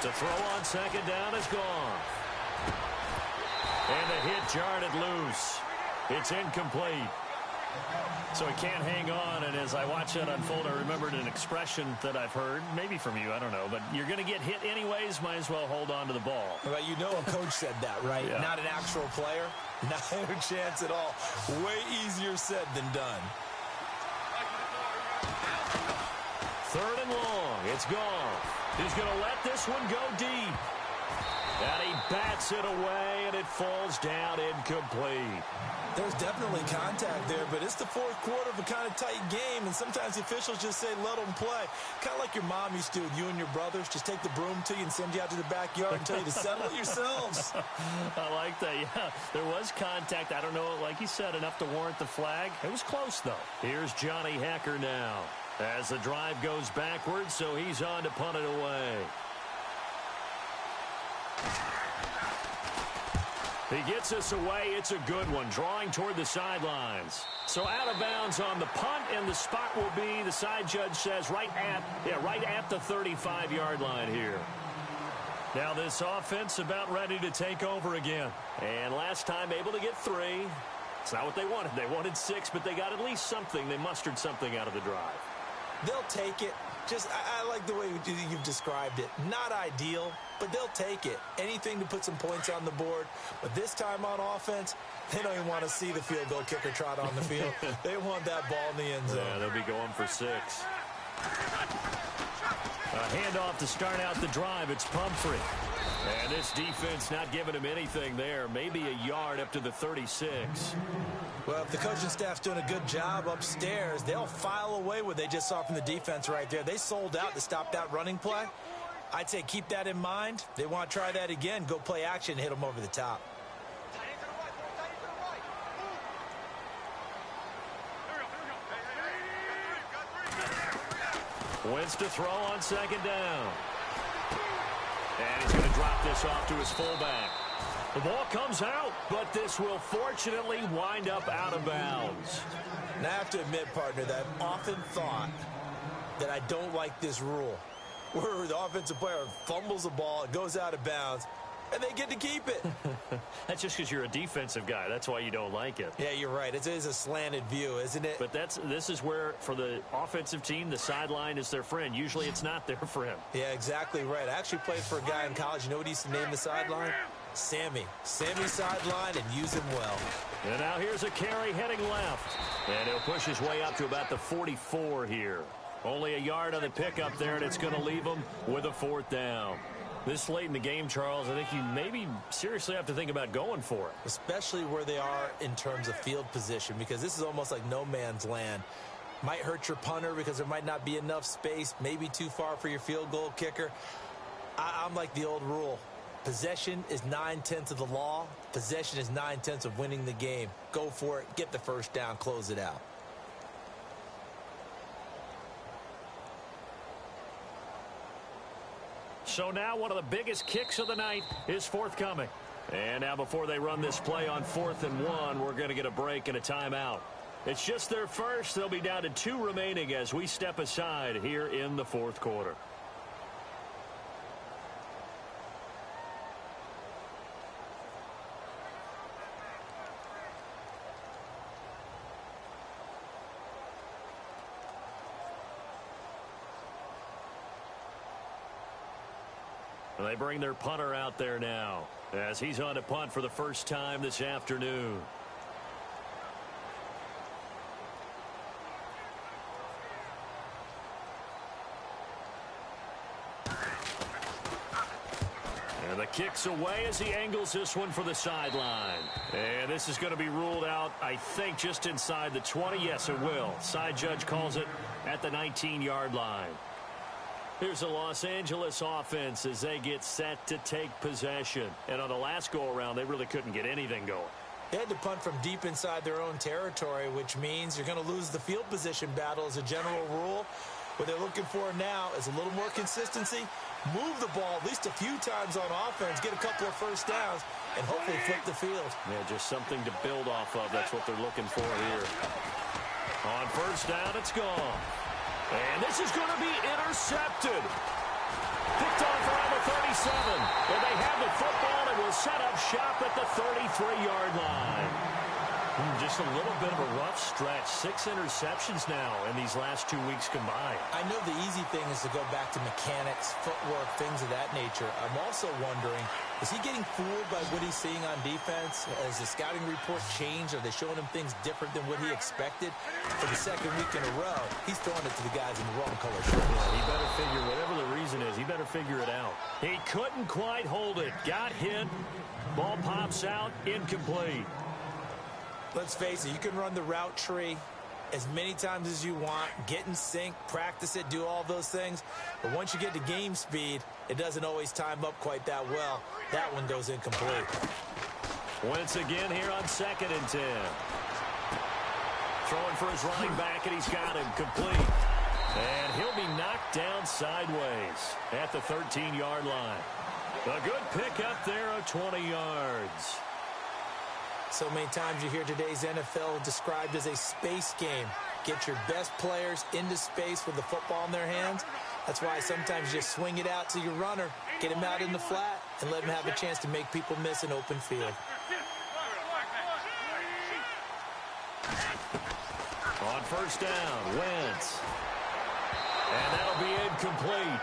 To throw on second down is gone. And the hit jarred it loose. It's incomplete. So he can't hang on, and as I watch that unfold, I remembered an expression that I've heard, maybe from you, I don't know, but you're going to get hit anyways, might as well hold on to the ball. Well, you know a coach said that, right? Yeah. Not an actual player. Not a chance at all. Way easier said than done. It's gone. He's going to let this one go deep. And he bats it away, and it falls down incomplete. There's definitely contact there, but it's the fourth quarter of a kind of tight game, and sometimes the officials just say, let them play. Kind of like your mom used to with you and your brothers. Just take the broom to you and send you out to the backyard and tell you to settle it yourselves. I like that, yeah. There was contact. I don't know, like you said, enough to warrant the flag. It was close, though. Here's Johnny Hecker now as the drive goes backwards, so he's on to punt it away. He gets us away. It's a good one, drawing toward the sidelines. So out of bounds on the punt, and the spot will be, the side judge says, right at the 35-yard line here. Now this offense about ready to take over again. And last time able to get 3. It's not what they wanted. They wanted 6, but they got at least something. They mustered something out of the drive. They'll take it. Just, I like the way you've described it. Not ideal, but they'll take it. Anything to put some points on the board. But this time on offense, they don't even want to see the field goal kicker trot on the field. They want that ball in the end zone. Yeah, they'll be going for 6. A handoff to start out the drive. It's Pumphrey. And this defense not giving him anything there. Maybe a yard up to the 36. Well, if the coaching staff's doing a good job upstairs, they'll file away what they just saw from the defense right there. They sold out to stop that running play. I'd say keep that in mind. They want to try that again. Go play action, hit them over the top. Wentz to throw on second down. And he's going to drop this off to his fullback. The ball comes out, but this will fortunately wind up out of bounds. And I have to admit, partner, that I've often thought that I don't like this rule, where the offensive player fumbles the ball, it goes out of bounds, and they get to keep it. That's just because you're a defensive guy. That's why you don't like it. Yeah, you're right. It is a slanted view, isn't it? But this is where, for the offensive team, the sideline is their friend. Usually it's not their friend. Yeah, exactly right. I actually played for a guy in college. You know what he used to name the sideline? Sammy. Sammy sideline, and use him well. And now here's a carry heading left. And he'll push his way up to about the 44 here. Only a yard on the pickup there, and it's going to leave him with a 4th down. This late in the game, Charles, I think you maybe seriously have to think about going for it. Especially where they are in terms of field position, because this is almost like no man's land. Might hurt your punter because there might not be enough space, maybe too far for your field goal kicker. I'm like the old rule. Possession is 9/10 of the law. Possession is 9/10 of winning the game. Go for it. Get the first down. Close it out. So now one of the biggest kicks of the night is forthcoming. And now before they run this play on 4th and 1, we're going to get a break and a timeout. It's just their first. They'll be down to 2 remaining as we step aside here in the 4th quarter. They bring their punter out there now as he's on to punt for the first time this afternoon. And the kick's away as he angles this one for the sideline. And this is going to be ruled out, I think, just inside the 20. Yes, it will. Side judge calls it at the 19-yard line. Here's the Los Angeles offense as they get set to take possession. And on the last go-around, they really couldn't get anything going. They had to punt from deep inside their own territory, which means you're going to lose the field position battle as a general rule. What they're looking for now is a little more consistency, move the ball at least a few times on offense, get a couple of first downs, and hopefully flip the field. Yeah, just something to build off of. That's what they're looking for here. On first down, it's gone. And this is going to be intercepted. Picked off around the 37. And they have the football and will set up shop at the 33-yard line. Just a little bit of a rough stretch. 6 interceptions now in these last 2 weeks combined. I know the easy thing is to go back to mechanics, footwork, things of that nature. I'm also wondering, is he getting fooled by what he's seeing on defense? Has the scouting report changed? Are they showing him things different than what he expected? For the second week in a row, he's throwing it to the guys in the wrong color shirt. Yeah, he better figure, whatever the reason is, he better figure it out. He couldn't quite hold it. Got hit. Ball pops out. Incomplete. Let's face it, you can run the route tree as many times as you want, get in sync, practice it, do all those things. But once you get to game speed, it doesn't always time up quite that well. That one goes incomplete. Once again here on 2nd and 10. Throwing for his running back, and he's got him complete. And he'll be knocked down sideways at the 13-yard line. A good pickup there of 20 yards. So many times you hear today's NFL described as a space game. Get your best players into space with the football in their hands. That's why sometimes you just swing it out to your runner, get him out in the flat, and let him have a chance to make people miss an open field. On first down, Wentz. And that'll be incomplete.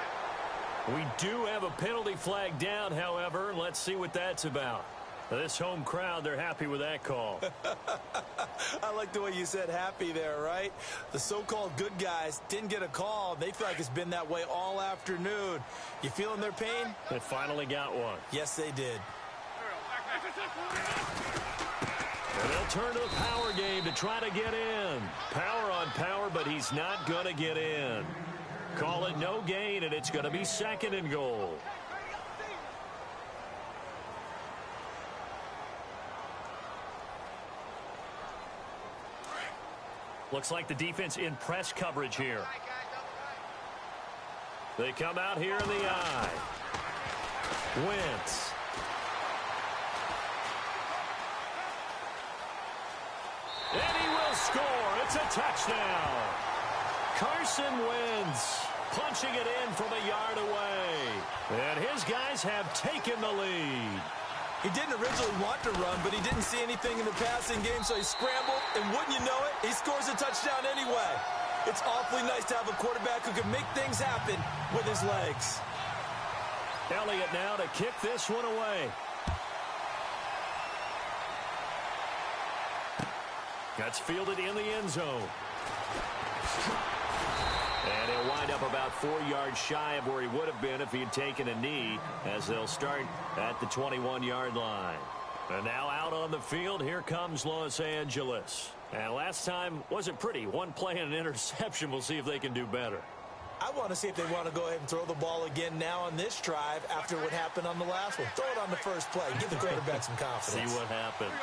We do have a penalty flag down, however. Let's see what that's about. This home crowd, they're happy with that call. I like the way you said happy there, right? The so-called good guys didn't get a call. They feel like it's been that way all afternoon. You feeling their pain? They finally got one. Yes, they did. And they'll turn to the power game to try to get in. Power on power, but he's not going to get in. Call it no gain, and it's going to be 2nd and goal. Looks like the defense in press coverage here. They come out here in the eye. Wentz. And he will score. It's a touchdown. Carson Wentz punching it in from a yard away. And his guys have taken the lead. He didn't originally want to run, but he didn't see anything in the passing game, so he scrambled, and wouldn't you know it, he scores a touchdown anyway. It's awfully nice to have a quarterback who can make things happen with his legs. Elliott now to kick this one away. That's fielded in the end zone. And he'll wind up about 4 yards shy of where he would have been if he had taken a knee, as they'll start at the 21-yard line. And now out on the field, here comes Los Angeles. And last time wasn't pretty. One play and an interception. We'll see if they can do better. I want to see if they want to go ahead and throw the ball again now on this drive after what happened on the last one. Throw it on the first play. Give the quarterback some confidence. See what happens.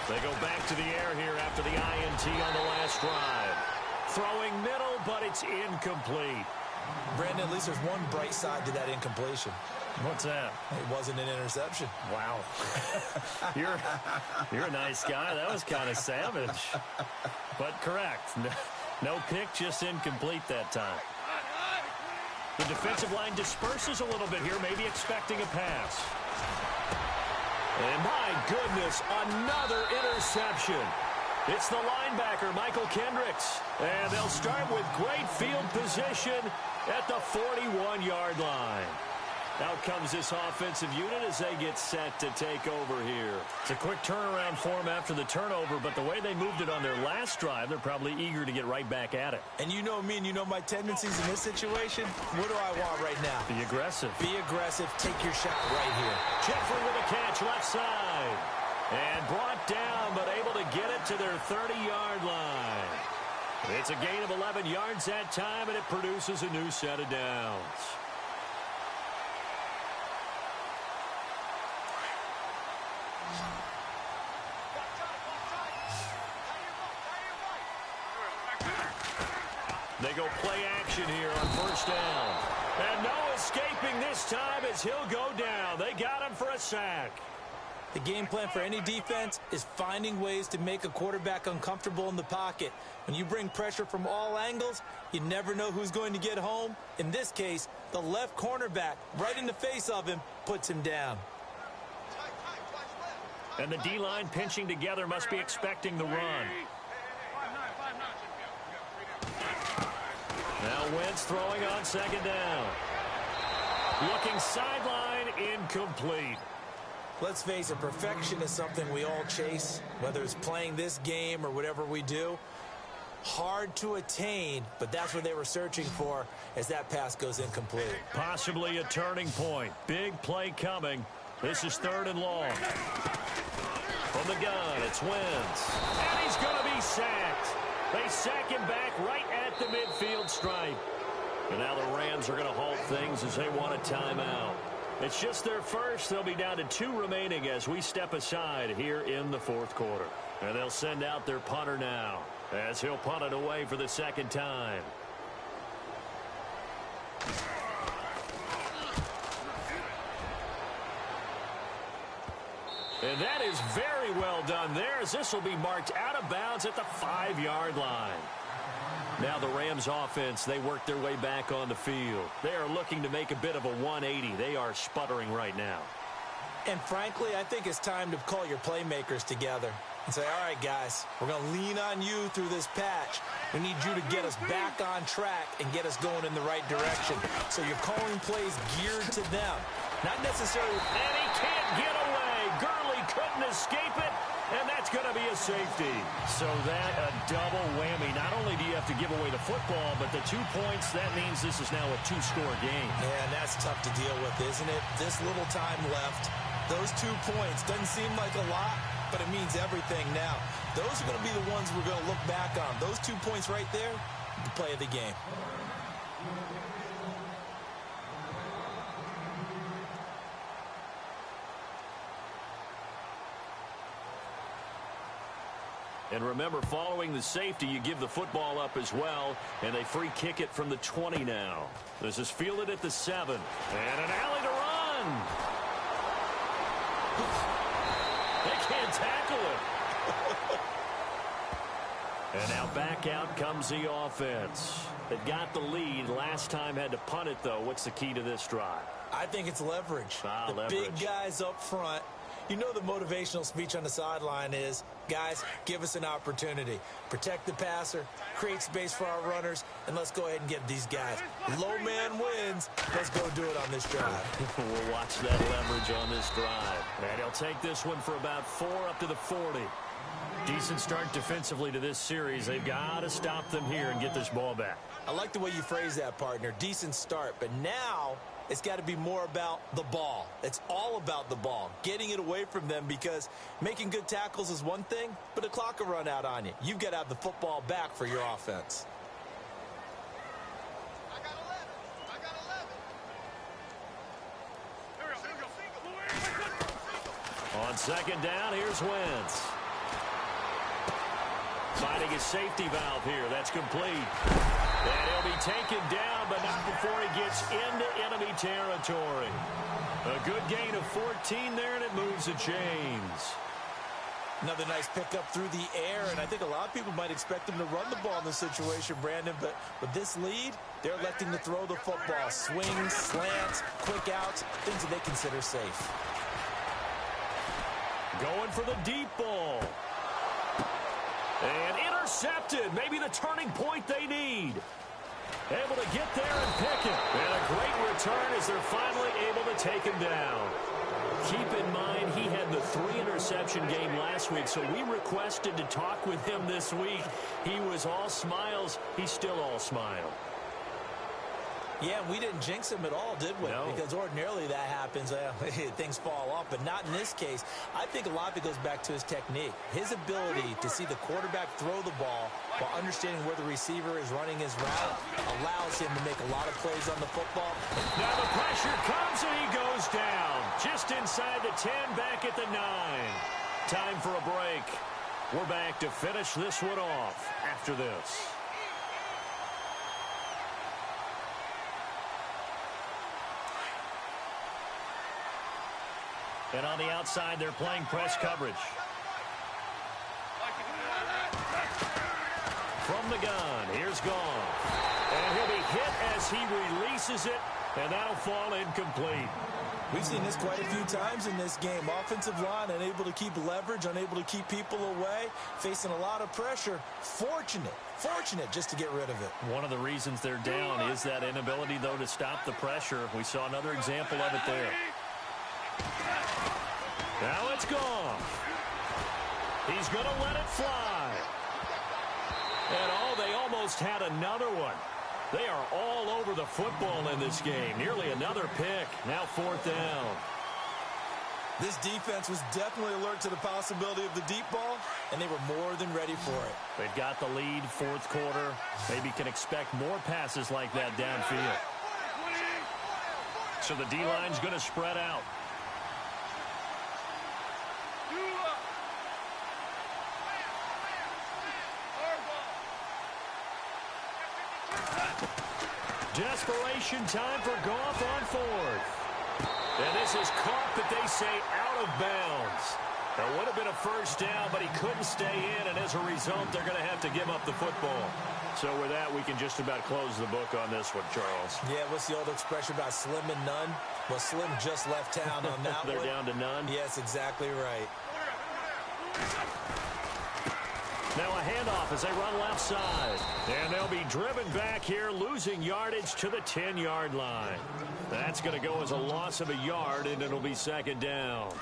They go back to the air here after the INT on the last drive. Throwing middle, but it's incomplete. Brandon, at least there's one bright side to that incompletion. What's that? It wasn't an interception. Wow. You're a nice guy. That was kind of savage. But correct. No pick, just incomplete that time. The defensive line disperses a little bit here, maybe expecting a pass. And my goodness, another interception. It's the linebacker, Michael Kendricks. And they'll start with great field position at the 41-yard line. Out comes this offensive unit as they get set to take over here. It's a quick turnaround for them after the turnover, but the way they moved it on their last drive, they're probably eager to get right back at it. And you know me and you know my tendencies in this situation. What do I want right now? Be aggressive. Be aggressive. Take your shot right here. Jeffrey with a catch left side. And brought down, but able to get it to their 30-yard line. It's a gain of 11 yards that time, and it produces a new set of downs. They go play action here on first down. And no escaping this time as he'll go down. They got him for a sack. The game plan for any defense is finding ways to make a quarterback uncomfortable in the pocket. When you bring pressure from all angles, you never know who's going to get home. In this case, the left cornerback, right in the face of him, puts him down. And the D-line pinching together must be expecting the run. Now Wentz throwing on second down. Looking sideline, incomplete. Let's face it, perfection is something we all chase, whether it's playing this game or whatever we do. Hard to attain, but that's what they were searching for as that pass goes incomplete. Possibly a turning point. Big play coming. This is 3rd and long. From the gun, it's Wentz. And he's going to be sacked. They sack him back right at the midfield stripe. And now the Rams are going to halt things as they want a timeout. It's just their first. They'll be down to 2 remaining as we step aside here in the 4th quarter. And they'll send out their punter now as he'll punt it away for the 2nd time. And that is very well done there, as this will be marked out of bounds at the 5-yard line. Now the Rams offense, they work their way back on the field. They are looking to make a bit of a 180. They are sputtering right now. And frankly, I think it's time to call your playmakers together and say, all right, guys, we're going to lean on you through this patch. We need you to get us back on track and get us going in the right direction. So you're calling plays geared to them. Not necessarily. And he can't get away. Gurley couldn't escape it. And that's going to be a safety. So that a double whammy. Not only do you have to give away the football, but the 2 points, that means this is now a 2-score game. Yeah, and that's tough to deal with, isn't it? This little time left. Those 2 points doesn't seem like a lot, but it means everything now. Those are going to be the ones we're going to look back on. Those 2 points right there, the play of the game. And remember, following the safety, you give the football up as well, and they free kick it from the 20 now. This is fielded at the 7. And an alley to run. They can't tackle it. And now back out comes the offense. They got the lead. Last time had to punt it, though. What's the key to this drive? I think it's leverage. The leverage. Big guys up front. You know the motivational speech on the sideline is, guys, give us an opportunity. Protect the passer, create space for our runners, and let's go ahead and get these guys. Low man wins. Let's go do it on this drive. We'll watch that leverage on this drive. And he'll take this one for about 4 up to the 40. Decent start defensively to this series. They've got to stop them here and get this ball back. I like the way you phrase that, partner. Decent start. But now it's got to be more about the ball. It's all about the ball, getting it away from them, because making good tackles is one thing, but the clock will run out on you. You've got to have the football back for your offense. I got 11. On second down, here's Wentz. Finding his safety valve here. That's complete. And he'll be taken down, but not before he gets into enemy territory. A good gain of 14 there, and it moves the chains. Another nice pickup through the air, and I think a lot of people might expect him to run the ball in this situation, Brandon, but with this lead, they're electing to throw the football. Swings, slants, quick outs, things that they consider safe. Going for the deep ball. And intercepted. Maybe the turning point they need. Able to get there and pick it. And a great return as they're finally able to take him down. Keep in mind, he had the 3-interception game last week, so we requested to talk with him this week. He was all smiles. He's still all smile. Yeah, we didn't jinx him at all, did we? No. Because ordinarily that happens. Things fall off, but not in this case. I think a lot of it goes back to his technique. His ability to see the quarterback throw the ball while understanding where the receiver is running his route allows him to make a lot of plays on the football. Now the pressure comes and he goes down. Just inside the 10, back at the 9. Time for a break. We're back to finish this one off after this. And on the outside, they're playing press coverage. From the gun, here's Goff. And he'll be hit as he releases it And that'll fall incomplete. We've seen this quite a few times in this game. Offensive line unable to keep leverage, unable to keep people away, facing a lot of pressure. Fortunate just to get rid of it. One of the reasons they're down is that inability, though, to stop the pressure. We saw another example of it there. Now it's gone. He's going to let it fly. And, they almost had another one. They are all over the football in this game. Nearly another pick. Now 4th down. This defense was definitely alert to the possibility of the deep ball, and they were more than ready for it. They've got the lead, 4th quarter. Maybe can expect more passes like that downfield. So the D-line's going to spread out. Desperation time for Goff on 4th. And this is caught, but they say out of bounds. That would have been a first down, but he couldn't stay in, and as a result, they're going to have to give up the football. So with that, we can just about close the book on this one, Charles. Yeah, what's the old expression about slim and none? Well, Slim just left town on that They're one. down to none? Yes, exactly right. Now a handoff as they run left side. And they'll be driven back here, losing yardage to the 10-yard line. That's going to go as a loss of a yard, and it'll be 2nd down.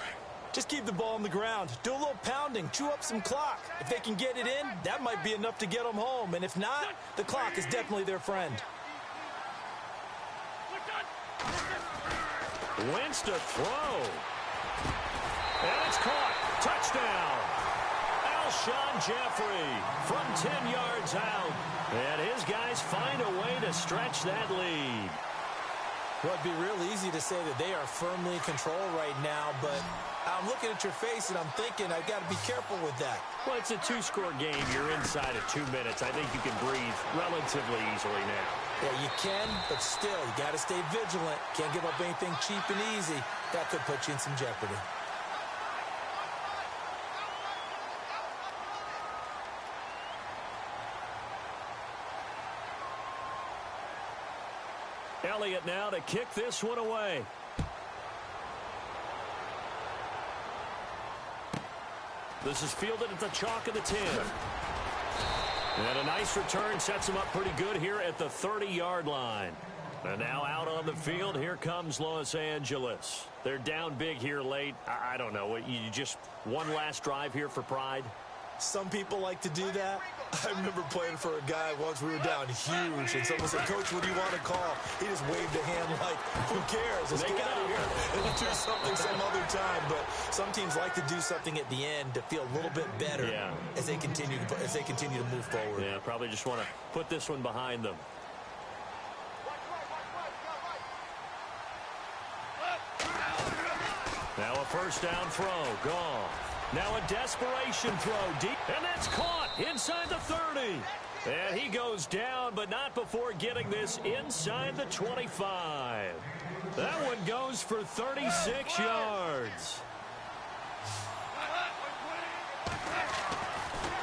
Just keep the ball on the ground. Do a little pounding. Chew up some clock. If they can get it in, that might be enough to get them home. And if not, the clock is definitely their friend. Wentz to throw. And it's caught. Touchdown. Alshon Jeffrey from 10 yards out. And his guys find a way to stretch that lead. Well, it'd be real easy to say that they are firmly in control right now, but I'm looking at your face and I'm thinking I've got to be careful with that. Well, it's a 2-score game. You're inside of 2 minutes. I think you can breathe relatively easily now. Yeah, you can, but still, you got to stay vigilant. Can't give up anything cheap and easy. That could put you in some jeopardy. Elliott now to kick this one away. This is fielded at the chalk of the 10. And a nice return sets him up pretty good here at the 30-yard line. And now out on the field, here comes Los Angeles. They're down big here late. I don't know. You just one last drive here for pride? Some people like to do that. I remember playing for a guy once. We were down huge, and someone said, "Coach, what do you want to call?" He just waved a hand like, "Who cares? Let's get out of here and we'll do something some other time." But some teams like to do something at the end to feel a little bit better as they continue to move forward. Yeah, probably just want to put this one behind them. Now a first down throw, gone. Now a desperation throw deep, and that's caught inside the 30. And he goes down, but not before getting this inside the 25. That one goes for 36 yards.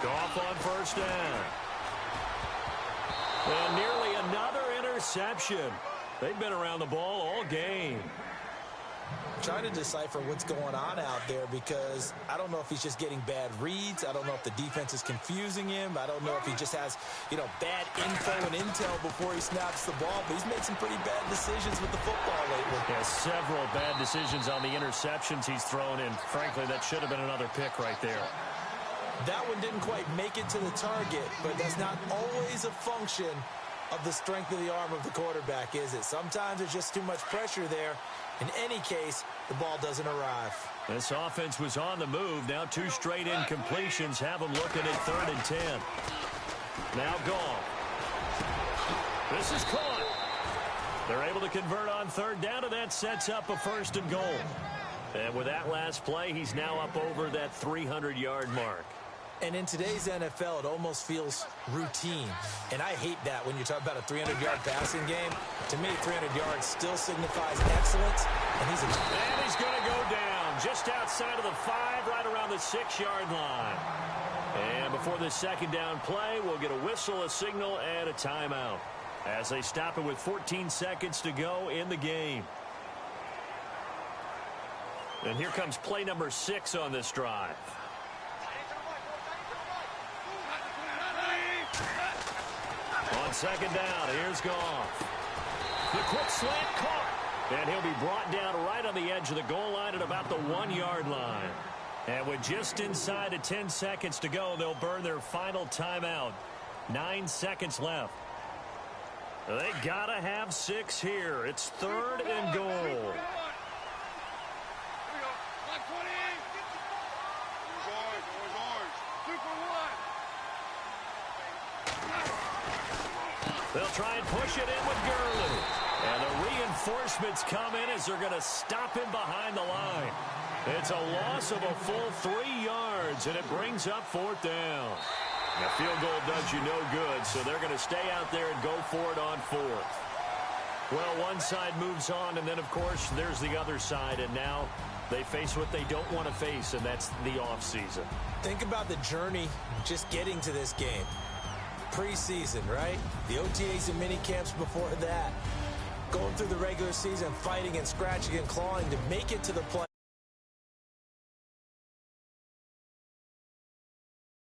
Goff on first down. And nearly another interception. They've been around the ball all game. Trying to decipher what's going on out there because I don't know if he's just getting bad reads. I don't know if the defense is confusing him. I don't know if he just has, bad info and intel before he snaps the ball. But he's made some pretty bad decisions with the football lately. Yeah, several bad decisions on the interceptions he's thrown in. Frankly, that should have been another pick right there. That one didn't quite make it to the target, but that's not always a function of the strength of the arm of the quarterback, is it? Sometimes there's just too much pressure there. In any case, the ball doesn't arrive. This offense was on the move. Now 2 straight incompletions have them looking at 3rd and 10. Now Goff. This is caught. They're able to convert on 3rd down, and that sets up a 1st and goal. And with that last play, he's now up over that 300-yard mark. And in today's NFL, it almost feels routine. And I hate that when you talk about a 300-yard passing game. To me, 300 yards still signifies excellence. And he's going to go down just outside of the 5, right around the 6-yard line. And before this 2nd down play, we'll get a whistle, a signal, and a timeout. as they stop it with 14 seconds to go in the game. And here comes play number 6 on this drive. On second down, here's Goff. The quick slant caught. And he'll be brought down right on the edge of the goal line at about the 1-yard line. And with just inside of 10 seconds to go, they'll burn their final timeout. 9 seconds left. They gotta have 6 here. It's 3rd and goal. They'll try and push it in with Gurley. And the reinforcements come in as they're going to stop him behind the line. It's a loss of a full 3 yards, and it brings up 4th down. A field goal does you no good, so they're going to stay out there and go for it on 4th. Well, one side moves on, and then, of course, there's the other side, and now they face what they don't want to face, and that's the offseason. Think about the journey just getting to this game. Preseason, right? The OTAs and mini camps before that. Going through the regular season, fighting and scratching and clawing to make it to the play.